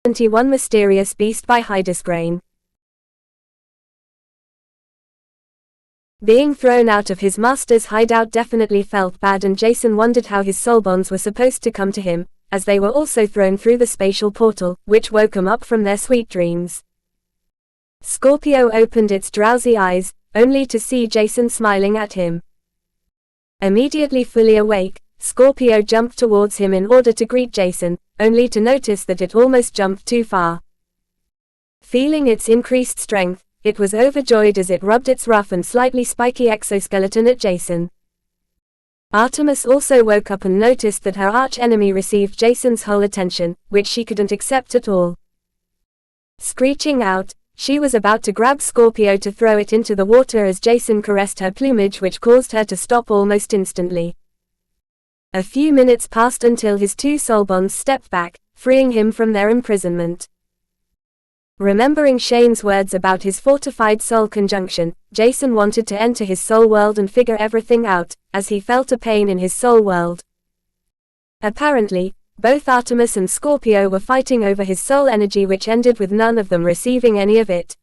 71 Mysterious Beast by Hydesgrain. Being thrown out of his master's hideout definitely felt bad, and Jason wondered how his soul bonds were supposed to come to him, as they were also thrown through the spatial portal, which woke him up from their sweet dreams. Scorpio opened its drowsy eyes, only to see Jason smiling at him. Immediately fully awake, Scorpio jumped towards him in order to greet Jason, only to notice that it almost jumped too far. Feeling its increased strength, it was overjoyed as it rubbed its rough and slightly spiky exoskeleton at Jason. Artemis also woke up and noticed that her arch-enemy received Jason's whole attention, which she couldn't accept at all. Screeching out, she was about to grab Scorpio to throw it into the water as Jason caressed her plumage, which caused her to stop almost instantly. A few minutes passed until his two soul bonds stepped back, freeing him from their imprisonment. Remembering Shane's words about his fortified soul conjunction, Jason wanted to enter his soul world and figure everything out, as he felt a pain in his soul world. Apparently, both Artemis and Scorpio were fighting over his soul energy, which ended with none of them receiving any of it.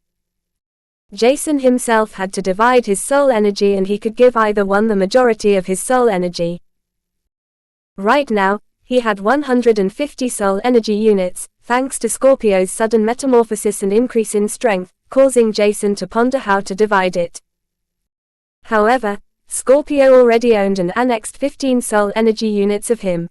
Jason himself had to divide his soul energy, and he could give either one the majority of his soul energy. Right now, he had 150 soul energy units, thanks to Scorpio's sudden metamorphosis and increase in strength, causing Jason to ponder how to divide it. However, Scorpio already owned and annexed 15 soul energy units of him.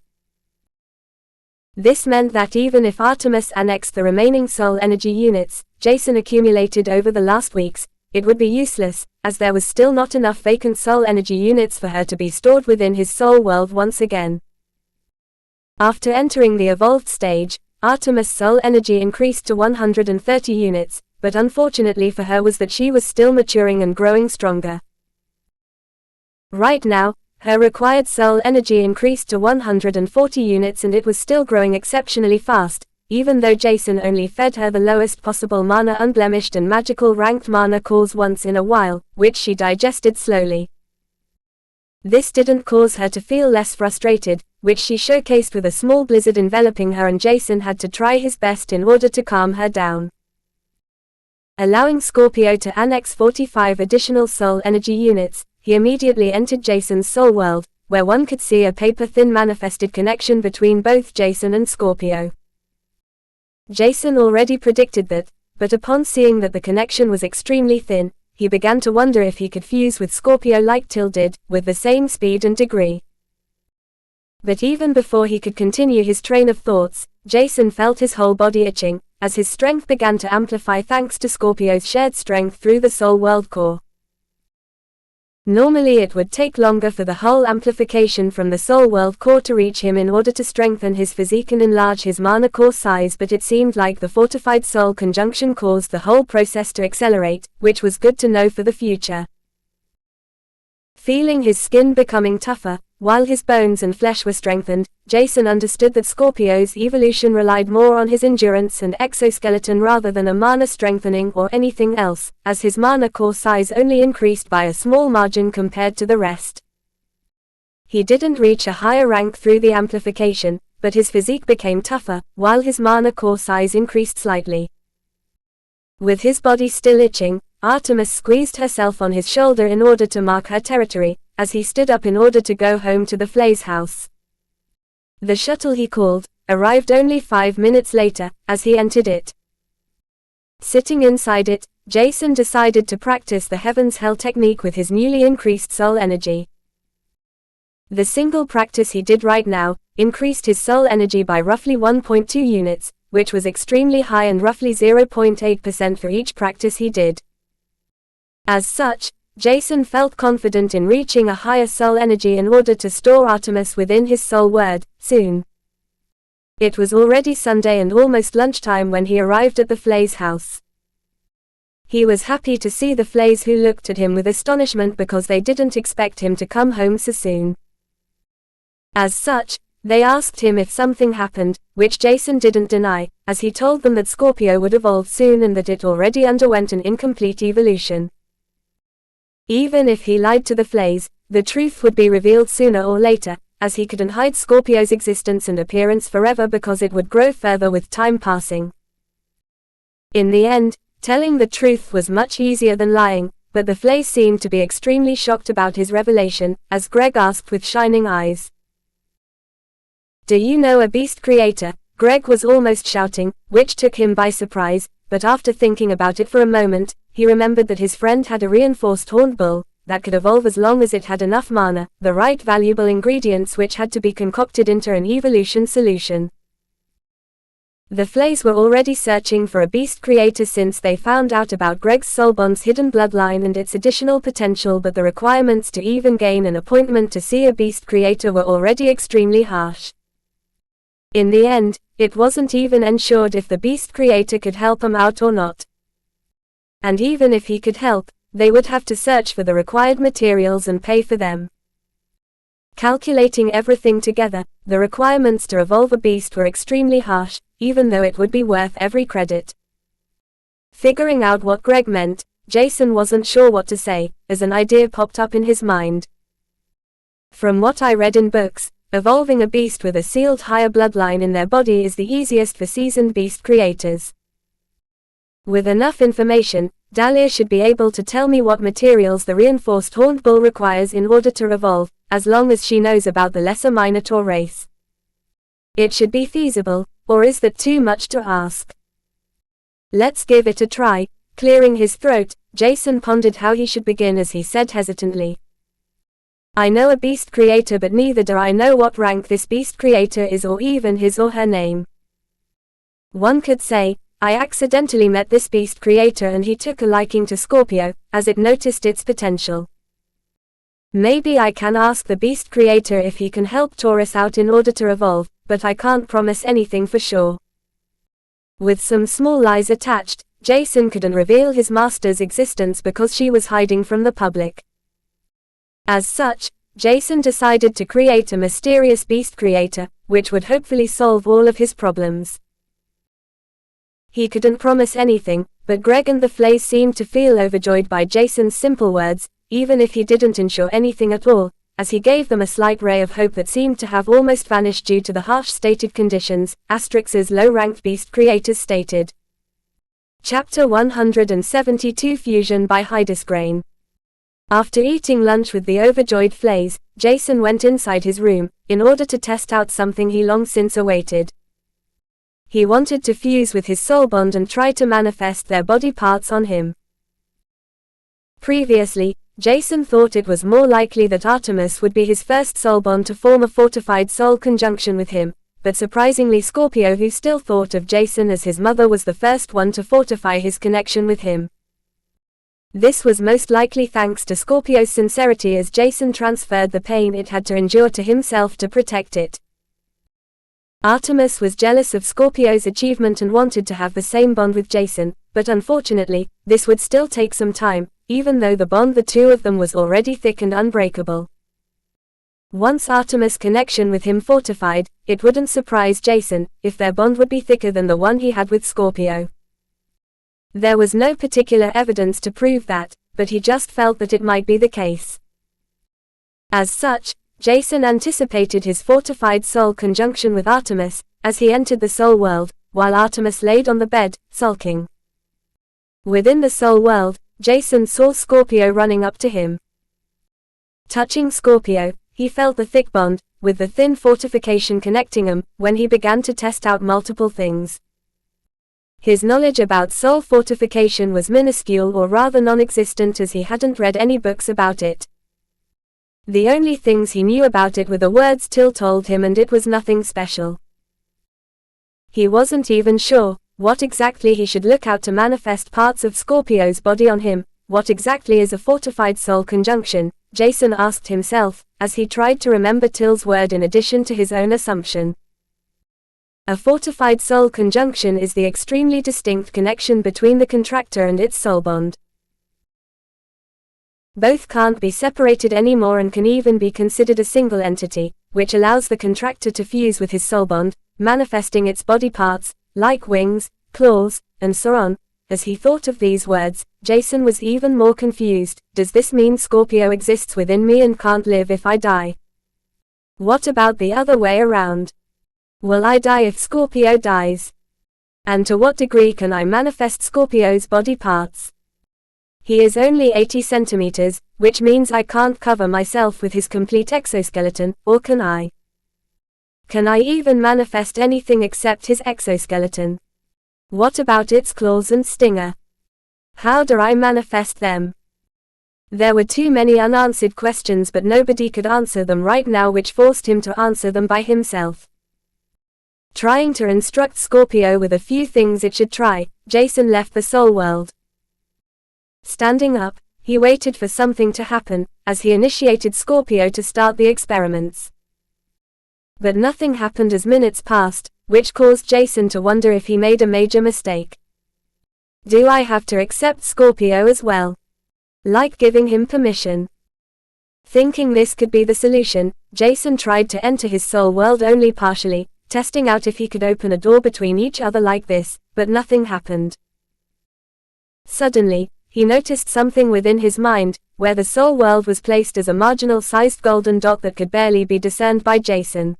This meant that even if Artemis annexed the remaining soul energy units Jason accumulated over the last weeks, it would be useless, as there was still not enough vacant soul energy units for her to be stored within his soul world once again. After entering the evolved stage, Artemis' soul energy increased to 130 units, but unfortunately for her was that she was still maturing and growing stronger. Right now, her required soul energy increased to 140 units, and it was still growing exceptionally fast, even though Jason only fed her the lowest possible mana unblemished and magical ranked mana cores once in a while, which she digested slowly. This didn't cause her to feel less frustrated, which she showcased with a small blizzard enveloping her, and Jason had to try his best in order to calm her down. Allowing Scorpio to annex 45 additional soul energy units, he immediately entered Jason's soul world, where one could see a paper-thin manifested connection between both Jason and Scorpio. Jason already predicted that, but upon seeing that the connection was extremely thin, he began to wonder if he could fuse with Scorpio like Till did, with the same speed and degree. But even before he could continue his train of thoughts, Jason felt his whole body itching, as his strength began to amplify thanks to Scorpio's shared strength through the soul world core. Normally it would take longer for the whole amplification from the soul world core to reach him in order to strengthen his physique and enlarge his mana core size, but it seemed like the fortified soul conjunction caused the whole process to accelerate, which was good to know for the future. Feeling his skin becoming tougher, while his bones and flesh were strengthened, Jason understood that Scorpio's evolution relied more on his endurance and exoskeleton rather than a mana strengthening or anything else, as his mana core size only increased by a small margin compared to the rest. He didn't reach a higher rank through the amplification, but his physique became tougher, while his mana core size increased slightly. With his body still itching, Artemis squeezed herself on his shoulder in order to mark her territory, as he stood up in order to go home to the Flays house. The shuttle he called arrived only 5 minutes later, as he entered it. Sitting inside it, Jason decided to practice the Heaven's Hell technique with his newly increased soul energy. The single practice he did right now increased his soul energy by roughly 1.2 units, which was extremely high, and roughly 0.8% for each practice he did. As such, Jason felt confident in reaching a higher soul energy in order to store Artemis within his soul world soon. It was already Sunday and almost lunchtime when he arrived at the Flays house. He was happy to see the Flays, who looked at him with astonishment because they didn't expect him to come home so soon. As such, they asked him if something happened, which Jason didn't deny, as he told them that Scorpio would evolve soon and that it already underwent an incomplete evolution. Even if he lied to the Flays, the truth would be revealed sooner or later, as he couldn't hide Scorpio's existence and appearance forever because it would grow further with time passing. In the end, telling the truth was much easier than lying, but the Flays seemed to be extremely shocked about his revelation, as Greg asked with shining eyes. "Do you know a beast creator?" Greg was almost shouting, which took him by surprise, but after thinking about it for a moment, he remembered that his friend had a reinforced horned bull that could evolve as long as it had enough mana, the right valuable ingredients which had to be concocted into an evolution solution. The Flays were already searching for a beast creator since they found out about Greg's Soulbond's hidden bloodline and its additional potential, but the requirements to even gain an appointment to see a beast creator were already extremely harsh. In the end, it wasn't even ensured if the beast creator could help them out or not. And even if he could help, they would have to search for the required materials and pay for them. Calculating everything together, the requirements to evolve a beast were extremely harsh, even though it would be worth every credit. Figuring out what Greg meant, Jason wasn't sure what to say, as an idea popped up in his mind. "From what I read in books, evolving a beast with a sealed higher bloodline in their body is the easiest for seasoned beast creators. With enough information, Dahlia should be able to tell me what materials the reinforced horned bull requires in order to evolve, as long as she knows about the lesser Minotaur race. It should be feasible, or is that too much to ask? Let's give it a try." Clearing his throat, Jason pondered how he should begin as he said hesitantly, "I know a beast creator, but neither do I know what rank this beast creator is or even his or her name. One could say, I accidentally met this beast creator and he took a liking to Scorpio, as it noticed its potential. Maybe I can ask the beast creator if he can help Taurus out in order to evolve, but I can't promise anything for sure." With some small lies attached, Jason couldn't reveal his master's existence because she was hiding from the public. As such, Jason decided to create a mysterious beast creator, which would hopefully solve all of his problems. He couldn't promise anything, but Greg and the Flays seemed to feel overjoyed by Jason's simple words, even if he didn't ensure anything at all, as he gave them a slight ray of hope that seemed to have almost vanished due to the harsh stated conditions, Asterix's low-ranked beast creators stated. Chapter 172 Fusion by Hydesgrain. After eating lunch with the overjoyed Flays, Jason went inside his room, in order to test out something he long since awaited. He wanted to fuse with his Soulbond and try to manifest their body parts on him. Previously, Jason thought it was more likely that Artemis would be his first Soulbond to form a fortified soul conjunction with him, but surprisingly Scorpio, who still thought of Jason as his mother, was the first one to fortify his connection with him. This was most likely thanks to Scorpio's sincerity, as Jason transferred the pain it had to endure to himself to protect it. Artemis was jealous of Scorpio's achievement and wanted to have the same bond with Jason, but unfortunately, this would still take some time, even though the bond the two of them was already thick and unbreakable. Once Artemis' connection with him fortified, it wouldn't surprise Jason if their bond would be thicker than the one he had with Scorpio. There was no particular evidence to prove that, but he just felt that it might be the case. As such, Jason anticipated his fortified soul conjunction with Artemis, as he entered the soul world, while Artemis laid on the bed, sulking. Within the soul world, Jason saw Scorpio running up to him. Touching Scorpio, he felt the thick bond, with the thin fortification connecting them, when he began to test out multiple things. His knowledge about soul fortification was minuscule, or rather non-existent, as he hadn't read any books about it. The only things he knew about it were the words Till told him, and it was nothing special. He wasn't even sure what exactly he should look out to manifest parts of Scorpio's body on him. What exactly is a fortified soul conjunction? Jason asked himself, as he tried to remember Till's word in addition to his own assumption. A fortified soul conjunction is the extremely distinct connection between the contractor and its soul bond. Both can't be separated anymore and can even be considered a single entity, which allows the contractor to fuse with his soul bond, manifesting its body parts, like wings, claws, and so on. As he thought of these words, Jason was even more confused. Does this mean Scorpio exists within me and can't live if I die? What about the other way around? Will I die if Scorpio dies? And to what degree can I manifest Scorpio's body parts? He is only 80 centimeters, which means I can't cover myself with his complete exoskeleton, or can I? Can I even manifest anything except his exoskeleton? What about its claws and stinger? How do I manifest them? There were too many unanswered questions, but nobody could answer them right now, which forced him to answer them by himself. Trying to instruct Scorpio with a few things it should try, Jason left the soul world. Standing up, he waited for something to happen, as he initiated Scorpio to start the experiments. But nothing happened as minutes passed, which caused Jason to wonder if he made a major mistake. Do I have to accept Scorpio as well? Like giving him permission? Thinking this could be the solution, Jason tried to enter his soul world only partially, testing out if he could open a door between each other like this, but nothing happened. Suddenly, he noticed something within his mind, where the soul world was placed as a marginal-sized golden dot that could barely be discerned by Jason.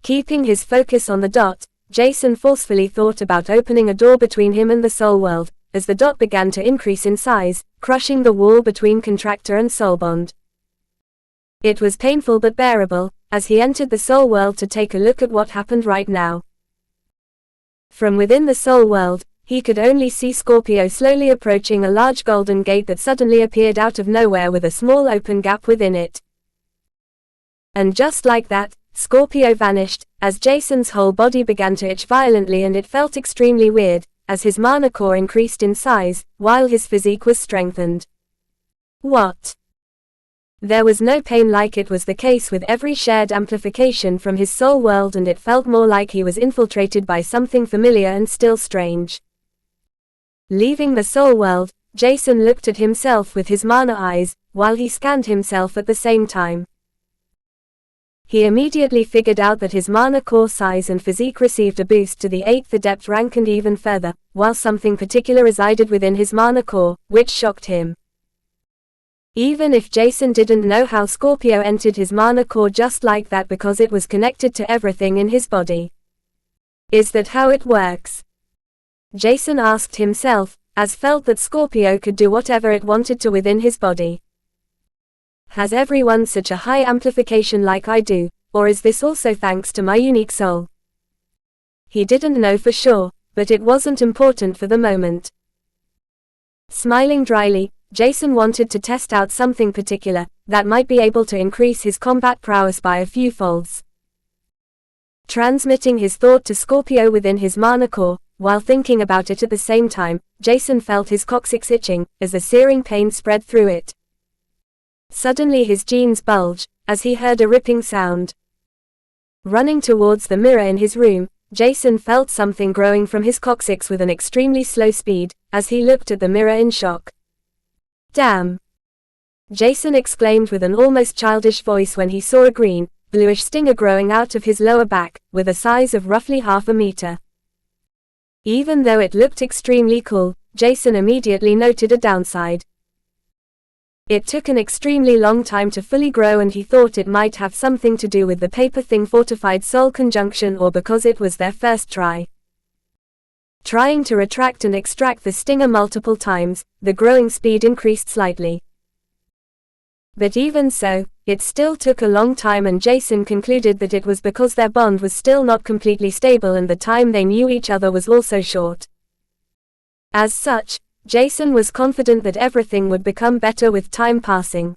Keeping his focus on the dot, Jason forcefully thought about opening a door between him and the soul world, as the dot began to increase in size, crushing the wall between contractor and soulbond. It was painful but bearable, as he entered the soul world to take a look at what happened right now. From within the soul world, he could only see Scorpio slowly approaching a large golden gate that suddenly appeared out of nowhere with a small open gap within it. And just like that, Scorpio vanished, as Jason's whole body began to itch violently, and it felt extremely weird, as his mana core increased in size, while his physique was strengthened. What? There was no pain like it was the case with every shared amplification from his soul world, and it felt more like he was infiltrated by something familiar and still strange. Leaving the soul world, Jason looked at himself with his mana eyes, while he scanned himself at the same time. He immediately figured out that his mana core size and physique received a boost to the 8th adept rank and even further, while something particular resided within his mana core, which shocked him. Even if Jason didn't know how Scorpio entered his mana core just like that because it was connected to everything in his body. Is that how it works? Jason asked himself, as felt that Scorpio could do whatever it wanted to within his body. Has everyone such a high amplification like I do, or is this also thanks to my unique soul? He didn't know for sure, but it wasn't important for the moment. Smiling dryly, Jason wanted to test out something particular, that might be able to increase his combat prowess by a few folds. Transmitting his thought to Scorpio within his mana core, while thinking about it at the same time, Jason felt his coccyx itching, as a searing pain spread through it. Suddenly his jeans bulged, as he heard a ripping sound. Running towards the mirror in his room, Jason felt something growing from his coccyx with an extremely slow speed, as he looked at the mirror in shock. Damn! Jason exclaimed with an almost childish voice when he saw a green, bluish stinger growing out of his lower back, with a size of roughly half a meter. Even though it looked extremely cool, Jason immediately noted a downside. It took an extremely long time to fully grow, and he thought it might have something to do with the paper thing fortified soul conjunction, or because it was their first try. Trying to retract and extract the stinger multiple times, the growing speed increased slightly. But even so, it still took a long time, and Jason concluded that it was because their bond was still not completely stable and the time they knew each other was also short. As such, Jason was confident that everything would become better with time passing.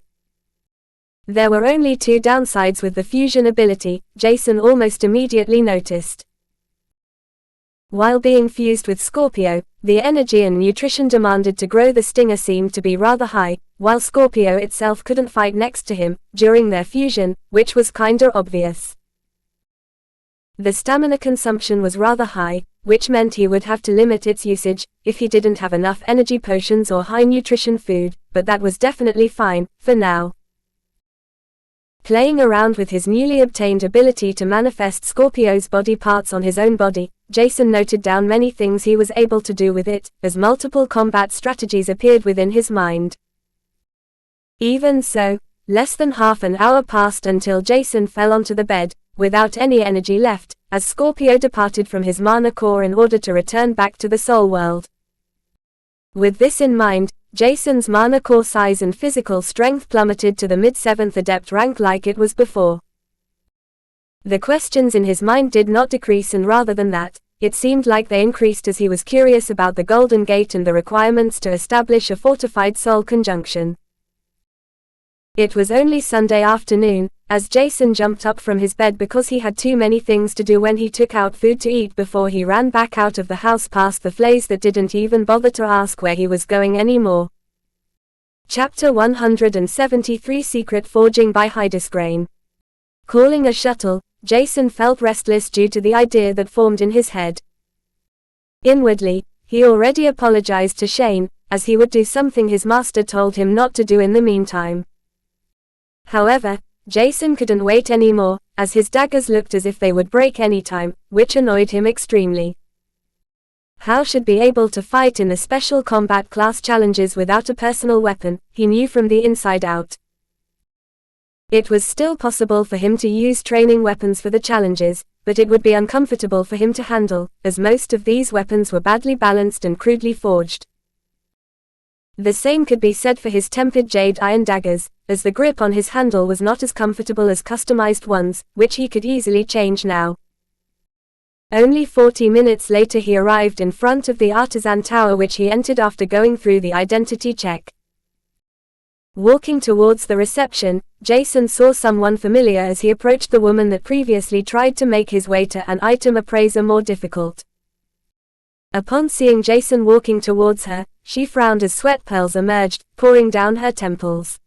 There were only two downsides with the fusion ability, Jason almost immediately noticed. While being fused with Scorpio, the energy and nutrition demanded to grow the stinger seemed to be rather high, while Scorpio itself couldn't fight next to him during their fusion, which was kinda obvious. The stamina consumption was rather high, which meant he would have to limit its usage if he didn't have enough energy potions or high nutrition food, but that was definitely fine for now. Playing around with his newly obtained ability to manifest Scorpio's body parts on his own body, Jason noted down many things he was able to do with it, as multiple combat strategies appeared within his mind. Even so, less than half an hour passed until Jason fell onto the bed, without any energy left, as Scorpio departed from his mana core in order to return back to the soul world. With this in mind, Jason's mana core size and physical strength plummeted to the mid-7th adept rank like it was before. The questions in his mind did not decrease, and rather than that, it seemed like they increased as he was curious about the Golden Gate and the requirements to establish a fortified soul conjunction. It was only Sunday afternoon, as Jason jumped up from his bed because he had too many things to do when he took out food to eat before he ran back out of the house past the flays that didn't even bother to ask where he was going anymore. Chapter 173 Secret Forging by Hydesgrain. Calling a shuttle, Jason felt restless due to the idea that formed in his head. Inwardly, he already apologized to Shane, as he would do something his master told him not to do in the meantime. However, Jason couldn't wait anymore, as his daggers looked as if they would break any time, which annoyed him extremely. How should be able to fight in the special combat class challenges without a personal weapon, he knew from the inside out. It was still possible for him to use training weapons for the challenges, but it would be uncomfortable for him to handle, as most of these weapons were badly balanced and crudely forged. The same could be said for his tempered jade iron daggers, as the grip on his handle was not as comfortable as customized ones, which he could easily change now. Only 40 minutes later he arrived in front of the Artisan Tower, which he entered after going through the identity check. Walking towards the reception, Jason saw someone familiar as he approached the woman that previously tried to make his way to an item appraiser more difficult. Upon seeing Jason walking towards her, she frowned as sweat pearls emerged, pouring down her temples.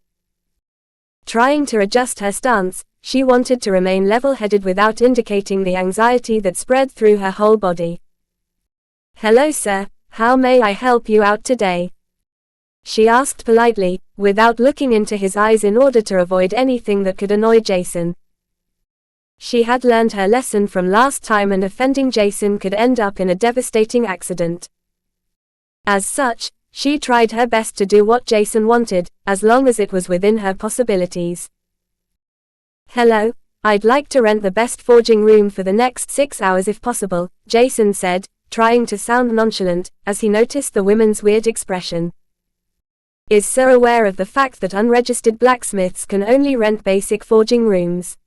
Trying to adjust her stance, she wanted to remain level-headed without indicating the anxiety that spread through her whole body. "Hello sir, how may I help you out today?" she asked politely, without looking into his eyes in order to avoid anything that could annoy Jason. She had learned her lesson from last time, and offending Jason could end up in a devastating accident. As such, she tried her best to do what Jason wanted, as long as it was within her possibilities. "Hello, I'd like to rent the best forging room for the next 6 hours if possible," Jason said, trying to sound nonchalant, as he noticed the woman's weird expression. "Is sir aware of the fact that unregistered blacksmiths can only rent basic forging rooms?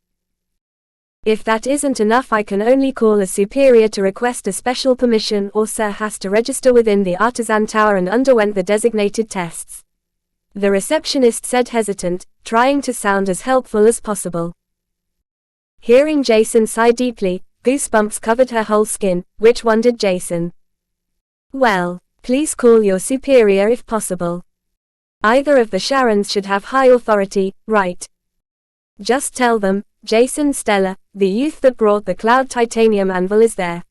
If that isn't enough, I can only call a superior to request a special permission, or sir has to register within the Artisan Tower and underwent the designated tests," the receptionist said, hesitant, trying to sound as helpful as possible. Hearing Jason sigh deeply, goosebumps covered her whole skin, which wondered Jason. "Well, please call your superior if possible. Either of the Sharons should have high authority, right? Just tell them, Jason Stellar, the youth that brought the Cloud Titanium Anvil, is there."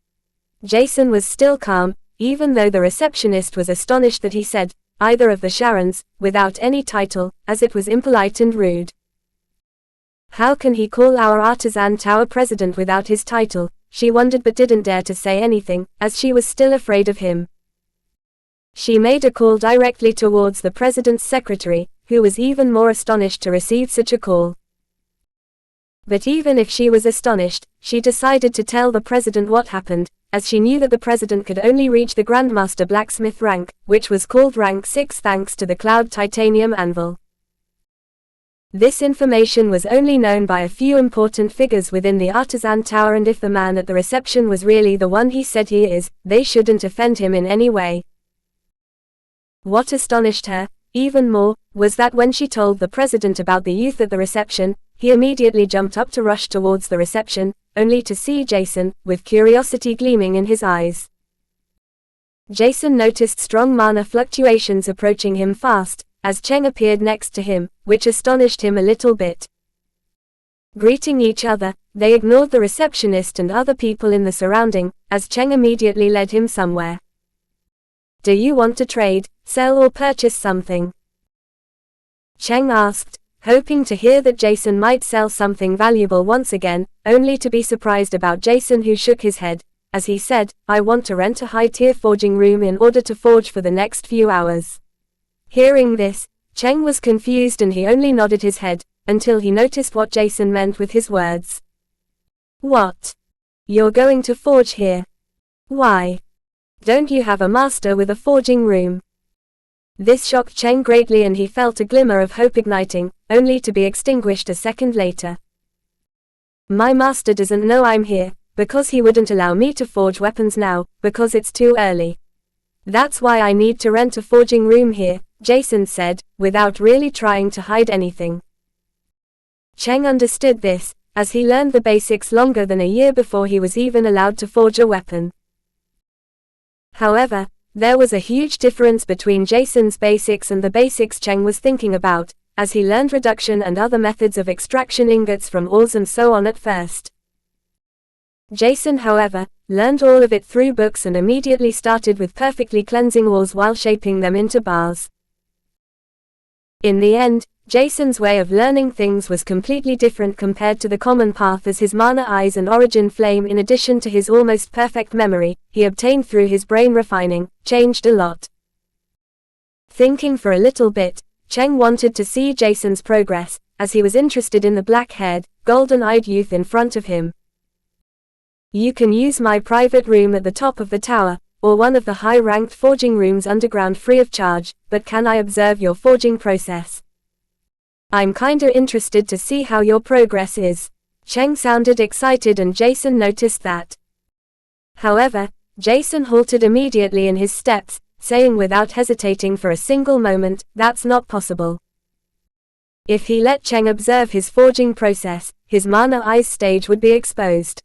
Jason was still calm, even though the receptionist was astonished that he said, "either of the Sharons," without any title, as it was impolite and rude. How can he call our Artisan Tower president without his title, she wondered, but didn't dare to say anything, as she was still afraid of him. She made a call directly towards the president's secretary, who was even more astonished to receive such a call. But even if she was astonished, she decided to tell the president what happened, as she knew that the president could only reach the Grandmaster Blacksmith rank, which was called rank 6 thanks to the Cloud Titanium Anvil. This information was only known by a few important figures within the Artisan Tower, and if the man at the reception was really the one he said he is, they shouldn't offend him in any way. What astonished her, even more, was that when she told the president about the youth at the reception, he immediately jumped up to rush towards the reception, only to see Jason, with curiosity gleaming in his eyes. Jason noticed strong mana fluctuations approaching him fast, as Cheng appeared next to him, which astonished him a little bit. Greeting each other, they ignored the receptionist and other people in the surrounding, as Cheng immediately led him somewhere. "Do you want to trade, sell or purchase something?" Cheng asked, hoping to hear that Jason might sell something valuable once again, only to be surprised about Jason, who shook his head, as he said, "I want to rent a high-tier forging room in order to forge for the next few hours." Hearing this, Cheng was confused and he only nodded his head, until he noticed what Jason meant with his words. What? You're going to forge here? Why? Don't you have a master with a forging room? This shocked Cheng greatly and he felt a glimmer of hope igniting, only to be extinguished a second later. My master doesn't know I'm here, because he wouldn't allow me to forge weapons now, because it's too early. That's why I need to rent a forging room here, Jason said, without really trying to hide anything. Cheng understood this, as he learned the basics longer than a year before he was even allowed to forge a weapon. However, there was a huge difference between Jason's basics and the basics Cheng was thinking about, as he learned reduction and other methods of extraction ingots from ores and so on at first. Jason, however, learned all of it through books and immediately started with perfectly cleansing ores while shaping them into bars. In the end, Jason's way of learning things was completely different compared to the common path, as his mana eyes and origin flame, in addition to his almost perfect memory he obtained through his brain refining, changed a lot. Thinking for a little bit, Cheng wanted to see Jason's progress, as he was interested in the black-haired, golden-eyed youth in front of him. You can use my private room at the top of the tower, or one of the high-ranked forging rooms underground free of charge, but can I observe your forging process? I'm kinda interested to see how your progress is. Cheng sounded excited and Jason noticed that. However, Jason halted immediately in his steps, saying without hesitating for a single moment, that's not possible. If he let Cheng observe his forging process, his mana eyes stage would be exposed.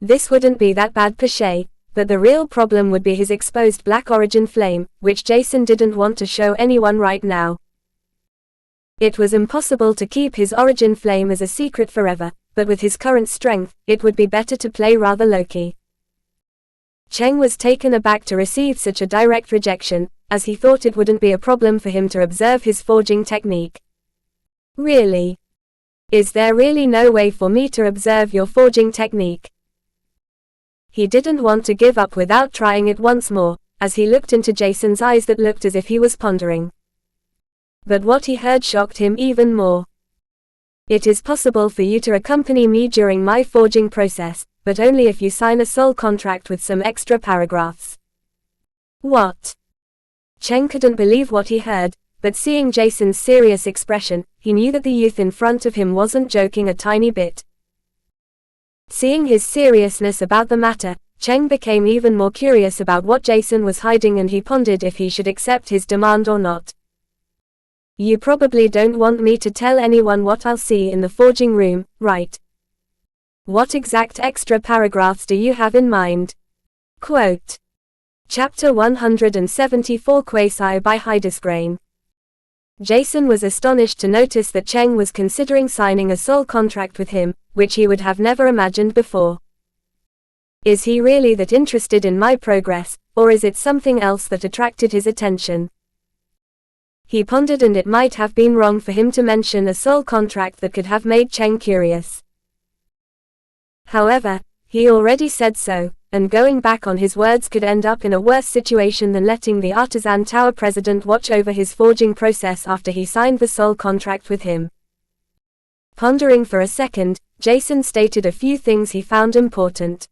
This wouldn't be that bad per se, but the real problem would be his exposed black origin flame, which Jason didn't want to show anyone right now. It was impossible to keep his origin flame as a secret forever, but with his current strength, it would be better to play rather low-key. Cheng was taken aback to receive such a direct rejection, as he thought it wouldn't be a problem for him to observe his forging technique. Really? Is there really no way for me to observe your forging technique? He didn't want to give up without trying it once more, as he looked into Jason's eyes that looked as if he was pondering. But what he heard shocked him even more. It is possible for you to accompany me during my forging process, but only if you sign a soul contract with some extra paragraphs. What? Cheng couldn't believe what he heard, but seeing Jason's serious expression, he knew that the youth in front of him wasn't joking a tiny bit. Seeing his seriousness about the matter, Cheng became even more curious about what Jason was hiding, and he pondered if he should accept his demand or not. You probably don't want me to tell anyone what I'll see in the forging room, right? What exact extra paragraphs do you have in mind? Quote. Chapter 174 Quasi by Hydesgrain. Jason was astonished to notice that Cheng was considering signing a soul contract with him, which he would have never imagined before. Is he really that interested in my progress, or is it something else that attracted his attention? He pondered, and it might have been wrong for him to mention a soul contract that could have made Cheng curious. However, he already said so, and going back on his words could end up in a worse situation than letting the Artisan Tower president watch over his forging process after he signed the soul contract with him. Pondering for a second, Jason stated a few things he found important.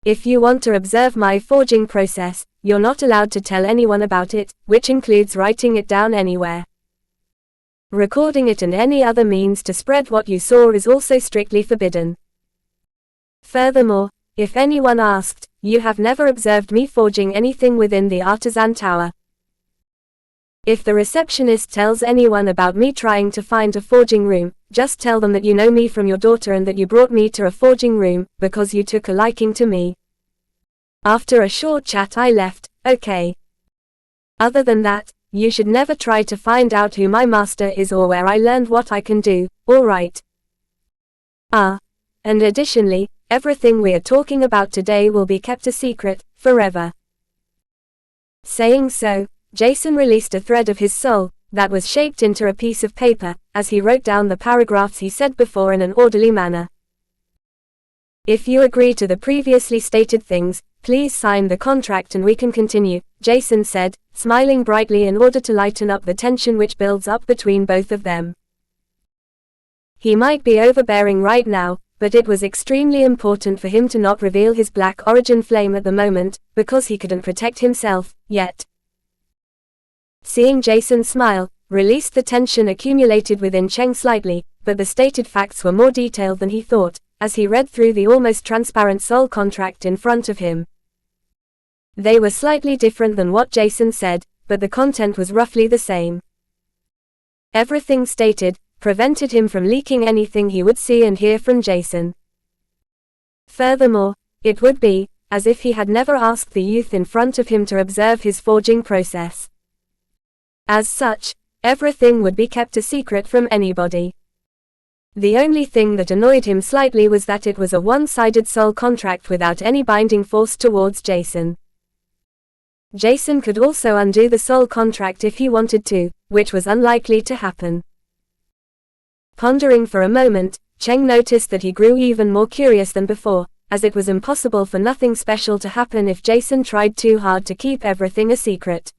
If you want to observe my forging process, you're not allowed to tell anyone about it, which includes writing it down anywhere. Recording it and any other means to spread what you saw is also strictly forbidden. Furthermore, if anyone asked, you have never observed me forging anything within the Artisan Tower. If the receptionist tells anyone about me trying to find a forging room, just tell them that you know me from your daughter and that you brought me to a forging room, because you took a liking to me. After a short chat I left, okay. Other than that, you should never try to find out who my master is or where I learned what I can do, alright? And additionally, everything we are talking about today will be kept a secret, forever. Saying so, Jason released a thread of his soul, that was shaped into a piece of paper, as he wrote down the paragraphs he said before in an orderly manner. If you agree to the previously stated things, please sign the contract and we can continue, Jason said, smiling brightly in order to lighten up the tension which builds up between both of them. He might be overbearing right now, but it was extremely important for him to not reveal his black origin flame at the moment, because he couldn't protect himself, yet. Seeing Jason smile, released the tension accumulated within Cheng slightly, but the stated facts were more detailed than he thought, as he read through the almost transparent soul contract in front of him. They were slightly different than what Jason said, but the content was roughly the same. Everything stated prevented him from leaking anything he would see and hear from Jason. Furthermore, it would be as if he had never asked the youth in front of him to observe his forging process. As such, everything would be kept a secret from anybody. The only thing that annoyed him slightly was that it was a one-sided soul contract without any binding force towards Jason. Jason could also undo the soul contract if he wanted to, which was unlikely to happen. Pondering for a moment, Cheng noticed that he grew even more curious than before, as it was impossible for nothing special to happen if Jason tried too hard to keep everything a secret.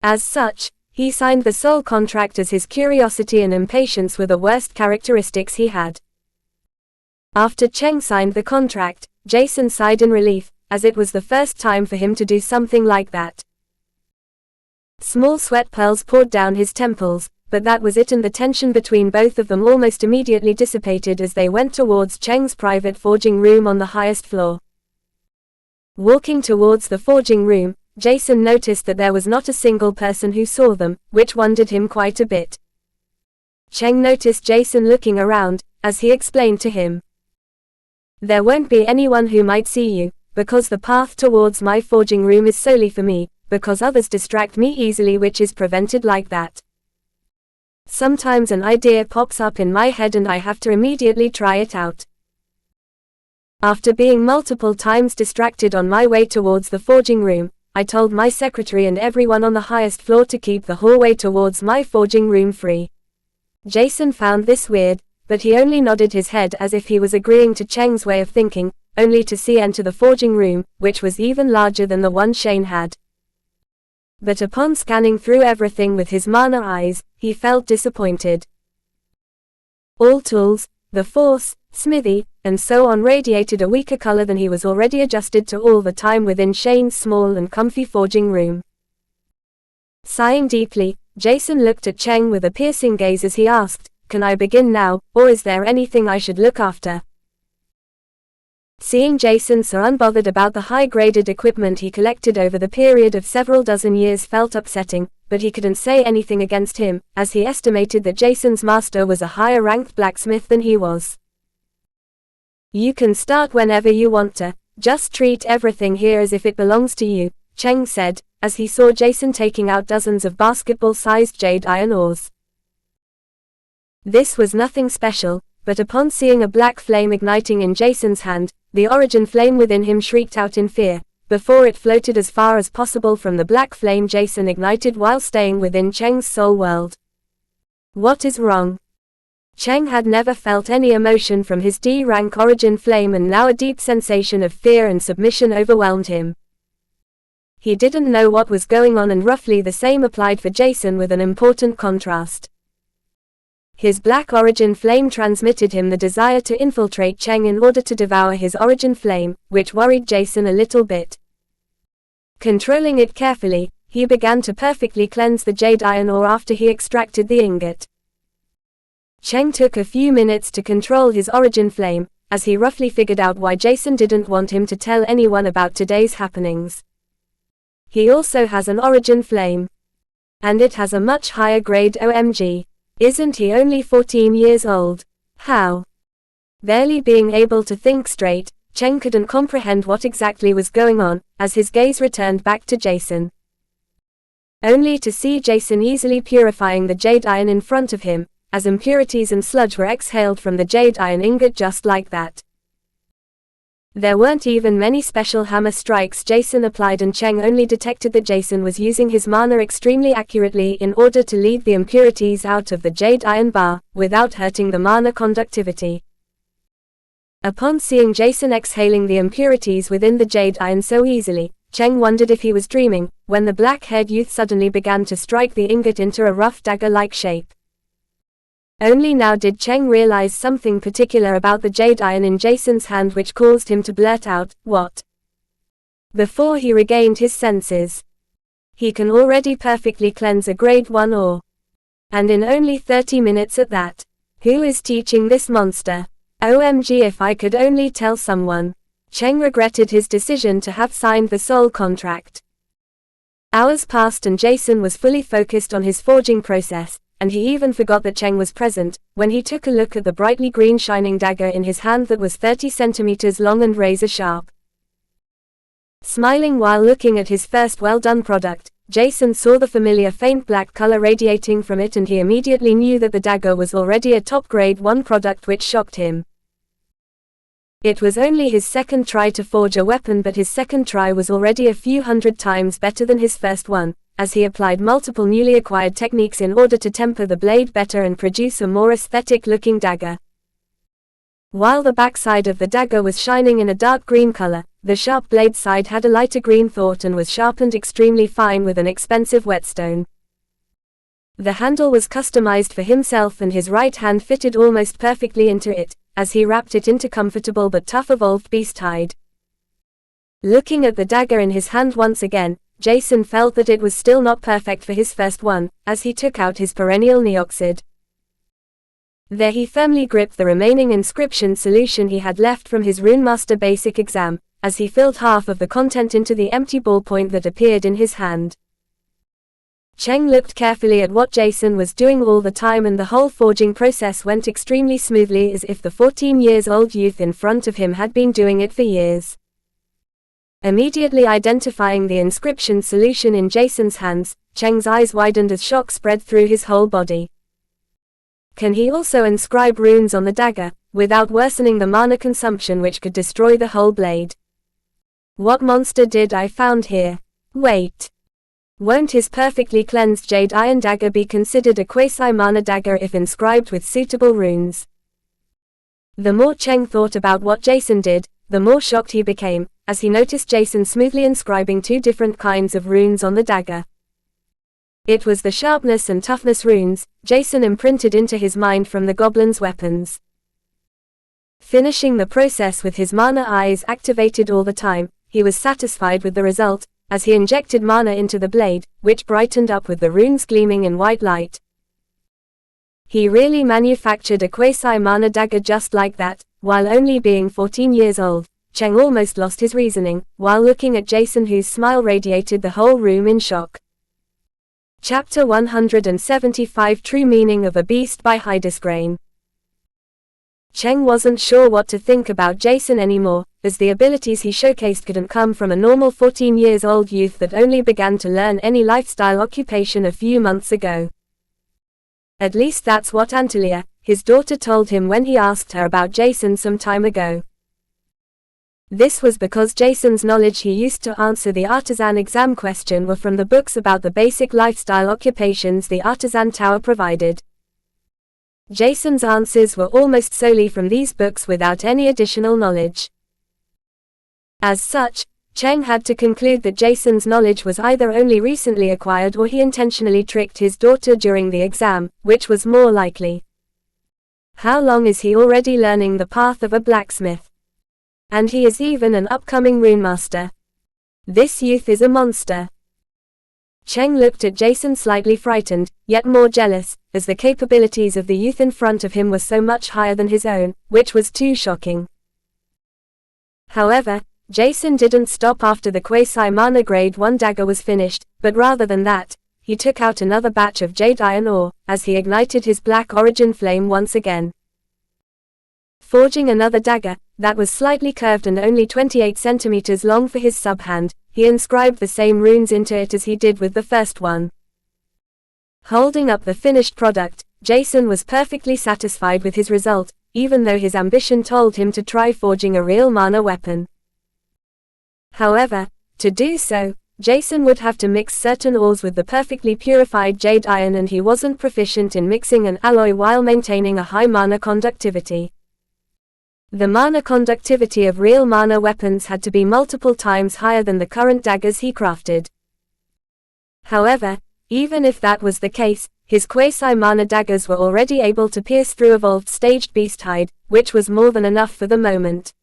As such, he signed the soul contract as his curiosity and impatience were the worst characteristics he had. After Cheng signed the contract, Jason sighed in relief, as it was the first time for him to do something like that. Small sweat pearls poured down his temples, but that was it, and the tension between both of them almost immediately dissipated as they went towards Cheng's private forging room on the highest floor. Walking towards the forging room, Jason noticed that there was not a single person who saw them, which wondered him quite a bit. Cheng noticed Jason looking around, as he explained to him. "There won't be anyone who might see you, because the path towards my forging room is solely for me, because others distract me easily, which is prevented like that. Sometimes an idea pops up in my head and I have to immediately try it out. After being multiple times distracted on my way towards the forging room, I told my secretary and everyone on the highest floor to keep the hallway towards my forging room free." Jason found this weird, but he only nodded his head as if he was agreeing to Cheng's way of thinking, only to see enter the forging room, which was even larger than the one Shane had. But upon scanning through everything with his mana eyes, he felt disappointed. All tools, the force, smithy, and so on radiated a weaker color than he was already adjusted to all the time within Shane's small and comfy forging room. Sighing deeply, Jason looked at Cheng with a piercing gaze as he asked, "Can I begin now, or is there anything I should look after?" Seeing Jason so unbothered about the high-graded equipment he collected over the period of several dozen years felt upsetting, but he couldn't say anything against him, as he estimated that Jason's master was a higher-ranked blacksmith than he was. "You can start whenever you want to, just treat everything here as if it belongs to you," Cheng said, as he saw Jason taking out dozens of basketball-sized jade iron ores. This was nothing special, but upon seeing a black flame igniting in Jason's hand, the origin flame within him shrieked out in fear, before it floated as far as possible from the black flame Jason ignited while staying within Cheng's soul world. "What is wrong?" Cheng had never felt any emotion from his D-rank origin flame, and now a deep sensation of fear and submission overwhelmed him. He didn't know what was going on, and roughly the same applied for Jason with an important contrast. His black origin flame transmitted him the desire to infiltrate Cheng in order to devour his origin flame, which worried Jason a little bit. Controlling it carefully, he began to perfectly cleanse the jade iron ore after he extracted the ingot. Cheng took a few minutes to control his origin flame, as he roughly figured out why Jason didn't want him to tell anyone about today's happenings. He also has an origin flame. And it has a much higher grade. OMG. Isn't he only 14 years old? How? Barely being able to think straight, Cheng couldn't comprehend what exactly was going on, as his gaze returned back to Jason. Only to see Jason easily purifying the jade iron in front of him, as impurities and sludge were exhaled from the jade iron ingot just like that. There weren't even many special hammer strikes Jason applied, and Cheng only detected that Jason was using his mana extremely accurately in order to lead the impurities out of the jade iron bar, without hurting the mana conductivity. Upon seeing Jason exhaling the impurities within the jade iron so easily, Cheng wondered if he was dreaming, when the black-haired youth suddenly began to strike the ingot into a rough dagger-like shape. Only now did Cheng realize something particular about the jade iron in Jason's hand which caused him to blurt out, "What?" before he regained his senses. He can already perfectly cleanse a grade 1 ore. And in only 30 minutes at that. Who is teaching this monster? OMG, if I could only tell someone. Cheng regretted his decision to have signed the soul contract. Hours passed and Jason was fully focused on his forging process, and he even forgot that Cheng was present, when he took a look at the brightly green shining dagger in his hand that was 30 centimeters long and razor sharp. Smiling while looking at his first well-done product, Jason saw the familiar faint black color radiating from it, and he immediately knew that the dagger was already a top grade 1 product, which shocked him. It was only his second try to forge a weapon, but his second try was already a few hundred times better than his first one, as he applied multiple newly acquired techniques in order to temper the blade better and produce a more aesthetic-looking dagger. While the backside of the dagger was shining in a dark green color, the sharp blade side had a lighter green thought and was sharpened extremely fine with an expensive whetstone. The handle was customized for himself and his right hand fitted almost perfectly into it, as he wrapped it into comfortable but tough evolved beast hide. Looking at the dagger in his hand once again, Jason felt that it was still not perfect for his first one, as he took out his perennial neoxid. There he firmly gripped the remaining inscription solution he had left from his Runemaster basic exam, as he filled half of the content into the empty ballpoint that appeared in his hand. Cheng looked carefully at what Jason was doing all the time, and the whole forging process went extremely smoothly, as if the 14-year-old youth in front of him had been doing it for years. Immediately identifying the inscription solution in Jason's hands, Cheng's eyes widened as shock spread through his whole body. Can he also inscribe runes on the dagger, without worsening the mana consumption which could destroy the whole blade? What monster did I found here? Wait. Won't his perfectly cleansed jade iron dagger be considered a quasi-mana dagger if inscribed with suitable runes? The more Cheng thought about what Jason did, the more shocked he became, as he noticed Jason smoothly inscribing 2 different kinds of runes on the dagger. It was the sharpness and toughness runes Jason imprinted into his mind from the goblin's weapons. Finishing the process with his mana eyes activated all the time, he was satisfied with the result, as he injected mana into the blade, which brightened up with the runes gleaming in white light. He really manufactured a quasi-mana dagger just like that. While only being 14 years old, Cheng almost lost his reasoning, while looking at Jason, whose smile radiated the whole room in shock. Chapter 175, True Meaning of a Beast by Hydesgrain. Cheng wasn't sure what to think about Jason anymore, as the abilities he showcased couldn't come from a normal 14-year-old youth that only began to learn any lifestyle occupation a few months ago. At least that's what Antalya, his daughter, told him when he asked her about Jason some time ago. This was because Jason's knowledge he used to answer the artisan exam question were from the books about the basic lifestyle occupations the artisan tower provided. Jason's answers were almost solely from these books without any additional knowledge. As such, Cheng had to conclude that Jason's knowledge was either only recently acquired or he intentionally tricked his daughter during the exam, which was more likely. How long is he already learning the path of a blacksmith? And he is even an upcoming runemaster. This youth is a monster. Cheng looked at Jason slightly frightened, yet more jealous, as the capabilities of the youth in front of him were so much higher than his own, which was too shocking. However, Jason didn't stop after the quasi-mana grade 1 dagger was finished, but rather than that, he took out another batch of jade iron ore, as he ignited his black origin flame once again. Forging another dagger, that was slightly curved and only 28 centimeters long for his sub-hand, he inscribed the same runes into it as he did with the first one. Holding up the finished product, Jason was perfectly satisfied with his result, even though his ambition told him to try forging a real mana weapon. However, to do so, Jason would have to mix certain ores with the perfectly purified jade iron, and he wasn't proficient in mixing an alloy while maintaining a high mana conductivity. The mana conductivity of real mana weapons had to be multiple times higher than the current daggers he crafted. However, even if that was the case, his quasi-mana daggers were already able to pierce through evolved staged beast hide, which was more than enough for the moment.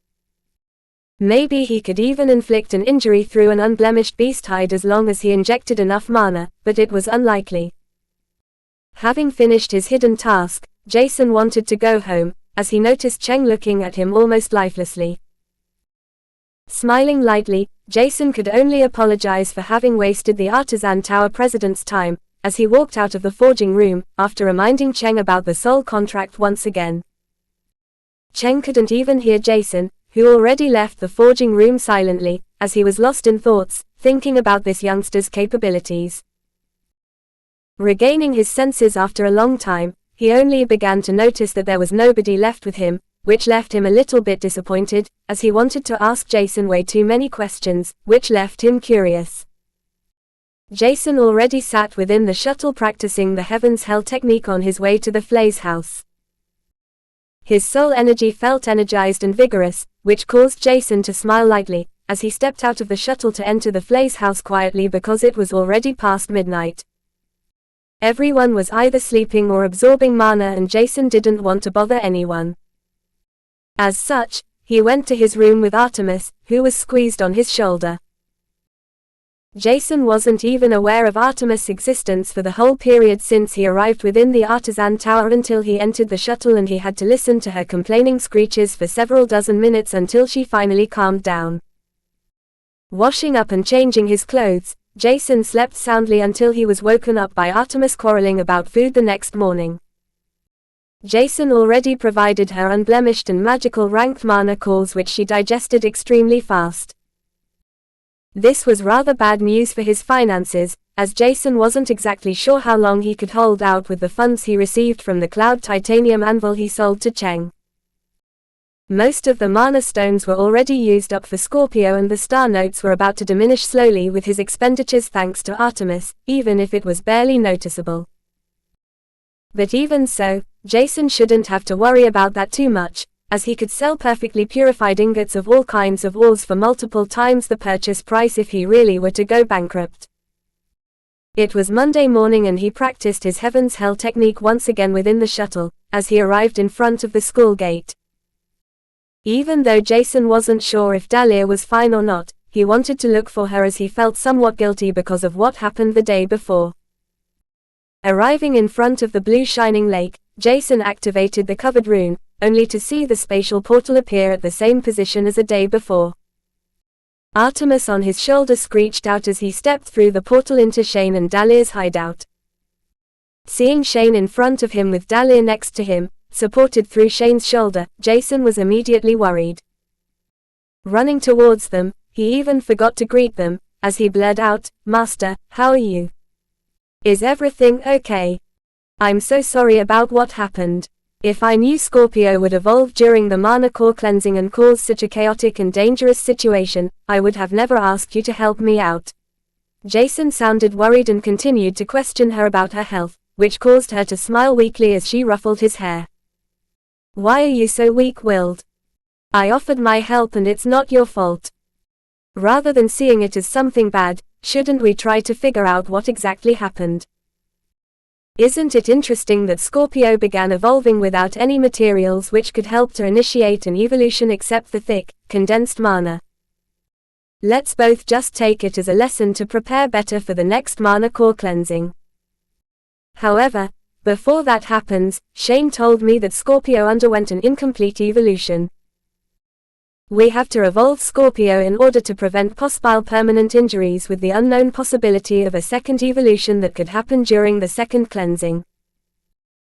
Maybe he could even inflict an injury through an unblemished beast hide as long as he injected enough mana, but it was unlikely. Having finished his hidden task, Jason wanted to go home, as he noticed Cheng looking at him almost lifelessly. Smiling lightly, Jason could only apologize for having wasted the Artisan Tower president's time, as he walked out of the forging room, after reminding Cheng about the soul contract once again. Cheng couldn't even hear Jason, who already left the forging room silently, as he was lost in thoughts, thinking about this youngster's capabilities. Regaining his senses after a long time, he only began to notice that there was nobody left with him, which left him a little bit disappointed, as he wanted to ask Jason way too many questions, which left him curious. Jason already sat within the shuttle practicing the Heaven's Hell technique on his way to the Flay's house. His soul energy felt energized and vigorous, which caused Jason to smile lightly, as he stepped out of the shuttle to enter the Flay's house quietly because it was already past midnight. Everyone was either sleeping or absorbing mana and Jason didn't want to bother anyone. As such, he went to his room with Artemis, who was squeezed on his shoulder. Jason wasn't even aware of Artemis' existence for the whole period since he arrived within the Artisan Tower until he entered the shuttle, and he had to listen to her complaining screeches for several dozen minutes until she finally calmed down. Washing up and changing his clothes, Jason slept soundly until he was woken up by Artemis quarreling about food the next morning. Jason already provided her unblemished and magical ranked mana cores, which she digested extremely fast. This was rather bad news for his finances, as Jason wasn't exactly sure how long he could hold out with the funds he received from the Cloud Titanium anvil he sold to Cheng. Most of the mana stones were already used up for Scorpio, and the star notes were about to diminish slowly with his expenditures thanks to Artemis, even if it was barely noticeable. But even so, Jason shouldn't have to worry about that too much, as he could sell perfectly purified ingots of all kinds of ores for multiple times the purchase price if he really were to go bankrupt. It was Monday morning and he practiced his Heaven's Hell technique once again within the shuttle, as he arrived in front of the school gate. Even though Jason wasn't sure if Dahlia was fine or not, he wanted to look for her as he felt somewhat guilty because of what happened the day before. Arriving in front of the blue shining lake, Jason activated the covered rune, only to see the spatial portal appear at the same position as a day before. Artemis on his shoulder screeched out as he stepped through the portal into Shane and Dahlia's hideout. Seeing Shane in front of him with Dahlia next to him, supported through Shane's shoulder, Jason was immediately worried. Running towards them, he even forgot to greet them, as he blurted out, "Master, how are you? Is everything okay? I'm so sorry about what happened. If I knew Scorpio would evolve during the mana core cleansing and cause such a chaotic and dangerous situation, I would have never asked you to help me out." Jason sounded worried and continued to question her about her health, which caused her to smile weakly as she ruffled his hair. "Why are you so weak-willed? I offered my help and it's not your fault. Rather than seeing it as something bad, shouldn't we try to figure out what exactly happened? Isn't it interesting that Scorpio began evolving without any materials which could help to initiate an evolution except the thick, condensed mana? Let's both just take it as a lesson to prepare better for the next mana core cleansing. However, before that happens, Shane told me that Scorpio underwent an incomplete evolution. We have to evolve Scorpio in order to prevent possible permanent injuries, with the unknown possibility of a second evolution that could happen during the second cleansing.